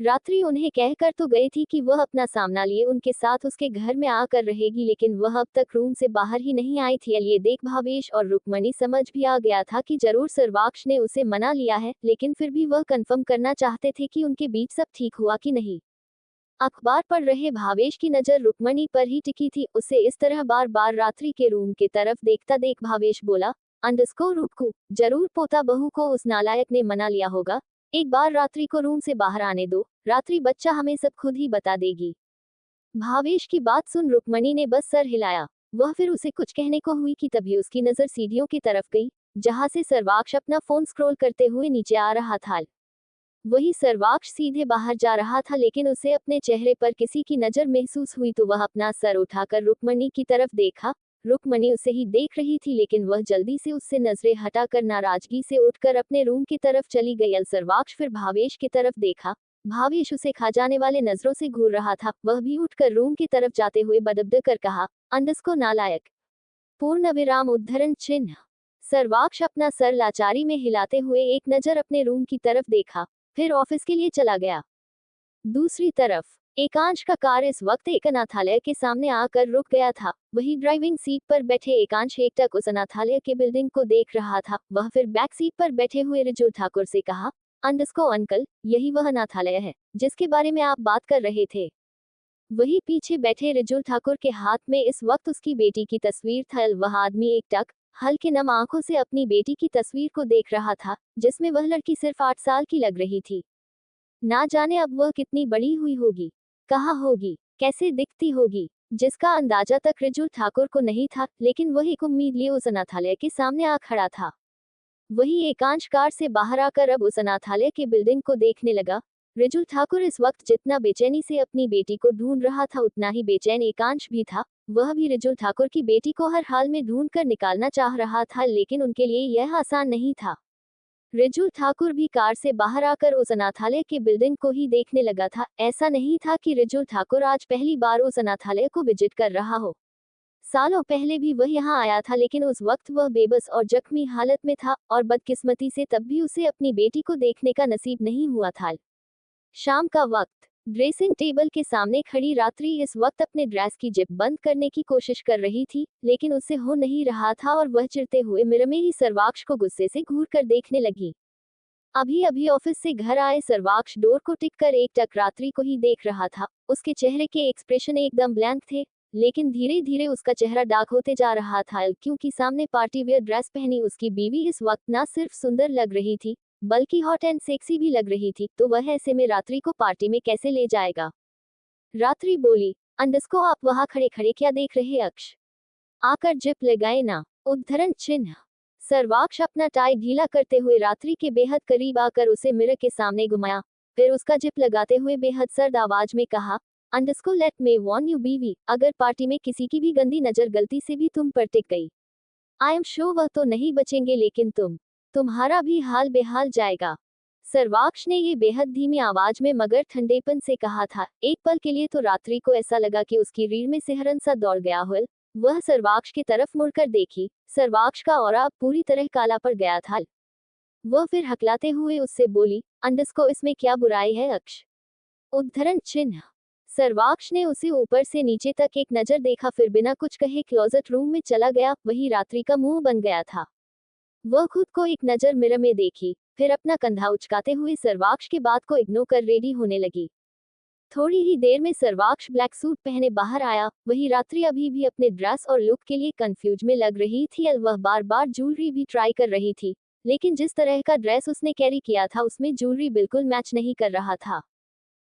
रात्रि उन्हें कहकर तो गई थी कि वह अपना सामना लिए उनके साथ उसके घर में आकर रहेगी, लेकिन वह अब तक रूम से बाहर ही नहीं आई थी। ये देख भावेश और रुक्मणी समझ भी आ गया था कि जरूर सर्वाक्ष ने उसे मना लिया है, लेकिन फिर भी वह कंफर्म करना चाहते थे कि उनके बीच सब ठीक हुआ कि नहीं। अखबार पढ़ रहे भावेश की नजर रुक्मणी पर ही टिकी थी। उसे इस तरह बार बार रात्रि के रूम की तरफ देखता देख भावेश बोला, अंडस्को रुकू, जरूर पोता बहू को उस नालायक ने मना लिया होगा। एक बार रात्रि को रूम से बाहर आने दो, रात्रि बच्चा हमें सब खुद ही बता देगी। भावेश की बात सुन रुक्मणी ने बस सर हिलाया। वह फिर उसे कुछ कहने को हुई कि तभी उसकी नजर सीढ़ियों की तरफ गई, जहां से सर्वाक्ष अपना फोन स्क्रॉल करते हुए नीचे आ रहा था। वही सर्वाक्ष सीधे बाहर जा रहा था, लेकिन उसे अपने चेहरे पर किसी की नजर महसूस हुई तो वह अपना सर उठाकर रुक्मणी की तरफ देखा। रुक्मणी उसे ही देख रही थी, लेकिन वह जल्दी से उससे नजरें हटाकर नाराजगी से उठकर अपने रूम की तरफ चली गई। सर्वाक्ष फिर भावेश की तरफ देखा। भावेश उसे खा जाने वाले नजरों से घूर रहा था। वह भी उठकर रूम की तरफ जाते हुए बदबद कर कहा, अंडस्को नालायक। पूर्ण विराम उद्धरण चिन्ह। सर्वाक्ष अपना सर लाचारी में हिलाते हुए एक नजर अपने रूम की तरफ देखा, फिर ऑफिस के लिए चला गया। दूसरी तरफ एकांश का कार इस वक्त एक अनाथालय के सामने आकर रुक गया था। वही ड्राइविंग सीट पर बैठे एकांश एकटक उस अनाथालय के बिल्डिंग को देख रहा था। वह फिर बैक सीट पर बैठे हुए रिजु ठाकुर से कहा, अंडस्को अंकल, यही वह अनाथालय है जिसके बारे में आप बात कर रहे थे। वही पीछे बैठे रिजु ठाकुर के हाथ में इस वक्त उसकी बेटी की तस्वीर था। वह आदमी एकटक हल्के नम आंखों से अपनी बेटी की तस्वीर को देख रहा था, जिसमें वह लड़की सिर्फ 8 साल की लग रही थी। ना जाने अब वह कितनी बड़ी हुई होगी, कहाँ होगी, कैसे दिखती होगी, जिसका अंदाजा तक रिजु ठाकुर को नहीं था। लेकिन वह एक उम्मीद लिए उस अनाथालय के सामने आ खड़ा था। वही एकांश कार से बाहर आकर अब उस अनाथालय के बिल्डिंग को देखने लगा। रिजु ठाकुर इस वक्त जितना बेचैनी से अपनी बेटी को ढूंढ रहा था, उतना ही बेचैन एकांश भी था। वह भी रिजु ठाकुर की बेटी को हर हाल में ढूंढ कर निकालना चाह रहा था, लेकिन उनके लिए यह आसान नहीं था। रिजु ठाकुर भी कार से बाहर आकर उस अनाथालय के बिल्डिंग को ही देखने लगा था। ऐसा नहीं था कि रिजु ठाकुर आज पहली बार उस अनाथालय को विजिट कर रहा हो। सालों पहले भी वह यहाँ आया था, लेकिन उस वक्त वह बेबस और जख्मी हालत में था, और बदकिस्मती से तब भी उसे अपनी बेटी को देखने का नसीब नहीं हुआ था। शाम का वक्त। ड्रेसिंग टेबल के सामने खड़ी रात्रि इस वक्त अपने ड्रेस की जिप बंद करने की कोशिश कर रही थी, लेकिन उससे हो नहीं रहा था और वह चिढ़ते हुए मिरर में ही सर्वाक्ष को गुस्से से घूर कर देखने लगी। अभी अभी ऑफिस से घर आए सर्वाक्ष डोर को टिक कर एकटक रात्रि को ही देख रहा था। उसके चेहरे के एक्सप्रेशन एकदम ब्लैंक थे, लेकिन धीरे धीरे उसका चेहरा डार्क होते जा रहा था, क्योंकि सामने पार्टी वेयर ड्रेस पहनी उसकी बीवी इस वक्त न सिर्फ सुंदर लग रही थी, बल्कि हॉट एंड सेक्सी भी लग रही थी। तो वह ऐसे में रात्रि को पार्टी में कैसे ले जाएगा? रात्रि बोली, अंडस्को आप वहां खड़े खड़े क्या देख रहे अक्ष? आकर जिप लगाए ना। उद्धरण चिन्ह। सर्वाक्ष अपना टाई ढीला करते हुए रात्रि के बेहद करीब आकर उसे मिरर के सामने घुमाया, फिर उसका जिप लगाते हुए बेहद सर्द आवाज में कहा, अंडस्को लेट मे वॉर्न यू बीवी, अगर पार्टी में किसी की भी गंदी नजर गलती से भी तुम पर टिक गई, आई एम श्योर वह तो नहीं बचेंगे, लेकिन तुम्हारा भी हाल बेहाल जाएगा। सर्वाक्ष ने ये बेहद धीमी आवाज में मगर ठंडेपन से कहा था। एक पल के लिए तो रात्रि को ऐसा लगा कि उसकी रीढ़ में सिहरन सा दौड़ गया हो। वह सर्वाक्ष की तरफ मुड़कर देखी। सर्वाक्ष का ऑरा अब पूरी तरह काला पड़ गया था। वह फिर हकलाते हुए उससे बोली, अंडस्को इसमें क्या बुराई है अक्ष? उद्धरण चिन्ह। सर्वाक्ष ने उसे ऊपर से नीचे तक एक नजर देखा, फिर बिना कुछ कहे क्लोजेट रूम में चला गया। वही रात्रि का मुंह बन गया था। वह खुद को एक नजर मिरर में देखी, फिर अपना कंधा उचकाते हुए सर्वाक्ष की बात को इग्नोर कर रेडी होने लगी। थोड़ी ही देर में सर्वाक्ष ब्लैक सूट पहने बाहर आया। वही रात्रि अभी भी अपने ड्रेस और लुक के लिए कंफ्यूज में लग रही थी। वह बार बार ज्वेलरी भी ट्राई कर रही थी, लेकिन जिस तरह का ड्रेस उसने कैरी किया था उसमें ज्वेलरी बिल्कुल मैच नहीं कर रहा था।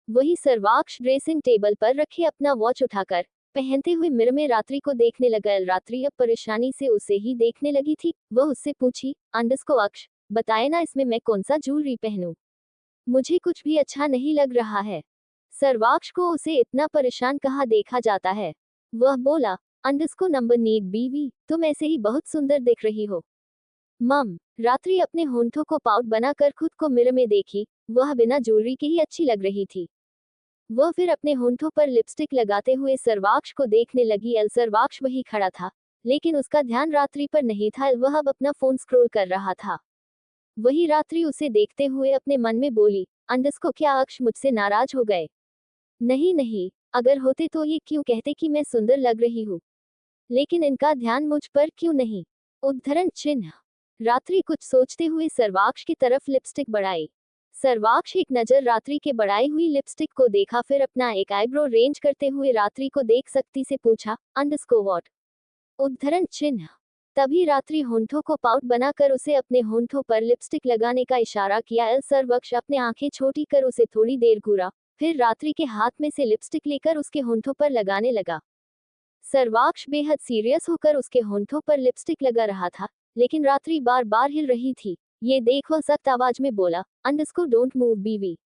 वही सर्वाक्ष ड्रेसिंग टेबल पर रखे अपना वॉच उठाकर पहनते हुए मिरर में रात्रि को देखने लगा। रात्रि अब परेशानी से उसे ही देखने लगी थी। वह उससे पूछी, अंडस्को अक्ष, बताए ना इसमें मैं कौन सा ज्वेलरी पहनूं? मुझे कुछ भी अच्छा नहीं लग रहा है। सर्वाक्ष को उसे इतना परेशान कहाँ देखा जाता है। वह बोला, अंडस्को नंबर नीड बीवी, तुम ऐसे ही बहुत सुंदर दिख रही हो। मम। रात्रि अपने होंठों को पाउट बनाकर खुद को मिरर में देखी। वह बिना ज्वेलरी के ही अच्छी लग रही थी। वह फिर अपने होंठों पर लिपस्टिक लगाते हुए सर्वाक्ष को देखने लगी। सर्वाक्ष वही खड़ा था, लेकिन उसका ध्यान रात्रि पर नहीं था। वह अब अपना फोन स्क्रॉल कर रहा था। वही रात्रि उसे देखते हुए अपने मन में बोली, अंडस्को क्या अक्ष मुझसे नाराज हो गए? नहीं नहीं, अगर होते तो ये क्यों कहते कि मैं सुंदर लग रही हूँ, लेकिन इनका ध्यान मुझ पर क्यों नहीं? उद्धरण चिन्ह। रात्रि कुछ सोचते हुए सर्वाक्ष की तरफ लिपस्टिक बढ़ाई। सर्वाक्ष एक नजर रात्रि के बढ़ाई हुई लिपस्टिक को देखा, फिर अपना एक आईब्रो रेंज करते हुए रात्रि को देख सख्ती से पूछा, अंडस्को व्हाट? उद्धरण चिन्ह। तभी रात्रि होंठों को पाउट बनाकर उसे अपने होंठों पर लिपस्टिक लगाने का इशारा किया। सर्वाक्ष अपने आंखें छोटी कर उसे थोड़ी देर घूरा, फिर रात्रि के हाथ में से लिपस्टिक लेकर उसके होंठों पर लगाने लगा। सर्वाक्ष बेहद सीरियस होकर उसके होंठों पर लिपस्टिक लगा रहा था, लेकिन रात्रि बार बार हिल रही थी। ये देख वह सख्त आवाज में बोला, अंडस्को डोंट मूव बीवी।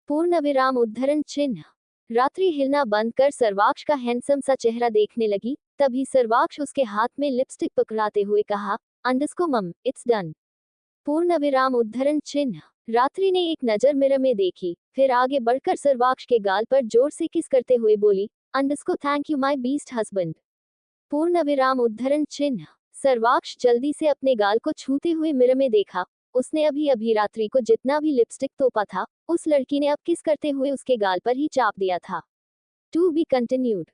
पूर्ण विराम उद्धरण चिन्ह। रात्रि हिलना बंद कर सर्वाक्ष का हैंडसम सा चेहरा देखने लगी। तभी सर्वाक्ष उसके हाथ में लिपस्टिक पकड़ाते हुए कहा, अंडस्को मम, इट्स डन। पूर्ण विराम उद्धरण चिन्ह। रात्रि ने एक नजर मिरर में देखी, फिर आगे बढ़कर सर्वाक्ष के गाल पर जोर से किस करते हुए बोली, अंडस्को thank you my beast husband. पूर्ण विराम उद्धरण चिन्ह। सर्वाक्ष जल्दी से अपने गाल को छूते हुए मिरर में देखा। उसने अभी अभी रात्रि को जितना भी लिपस्टिक तोपा था, उस लड़की ने अब किस करते हुए उसके गाल पर ही चाप दिया था। To be continued.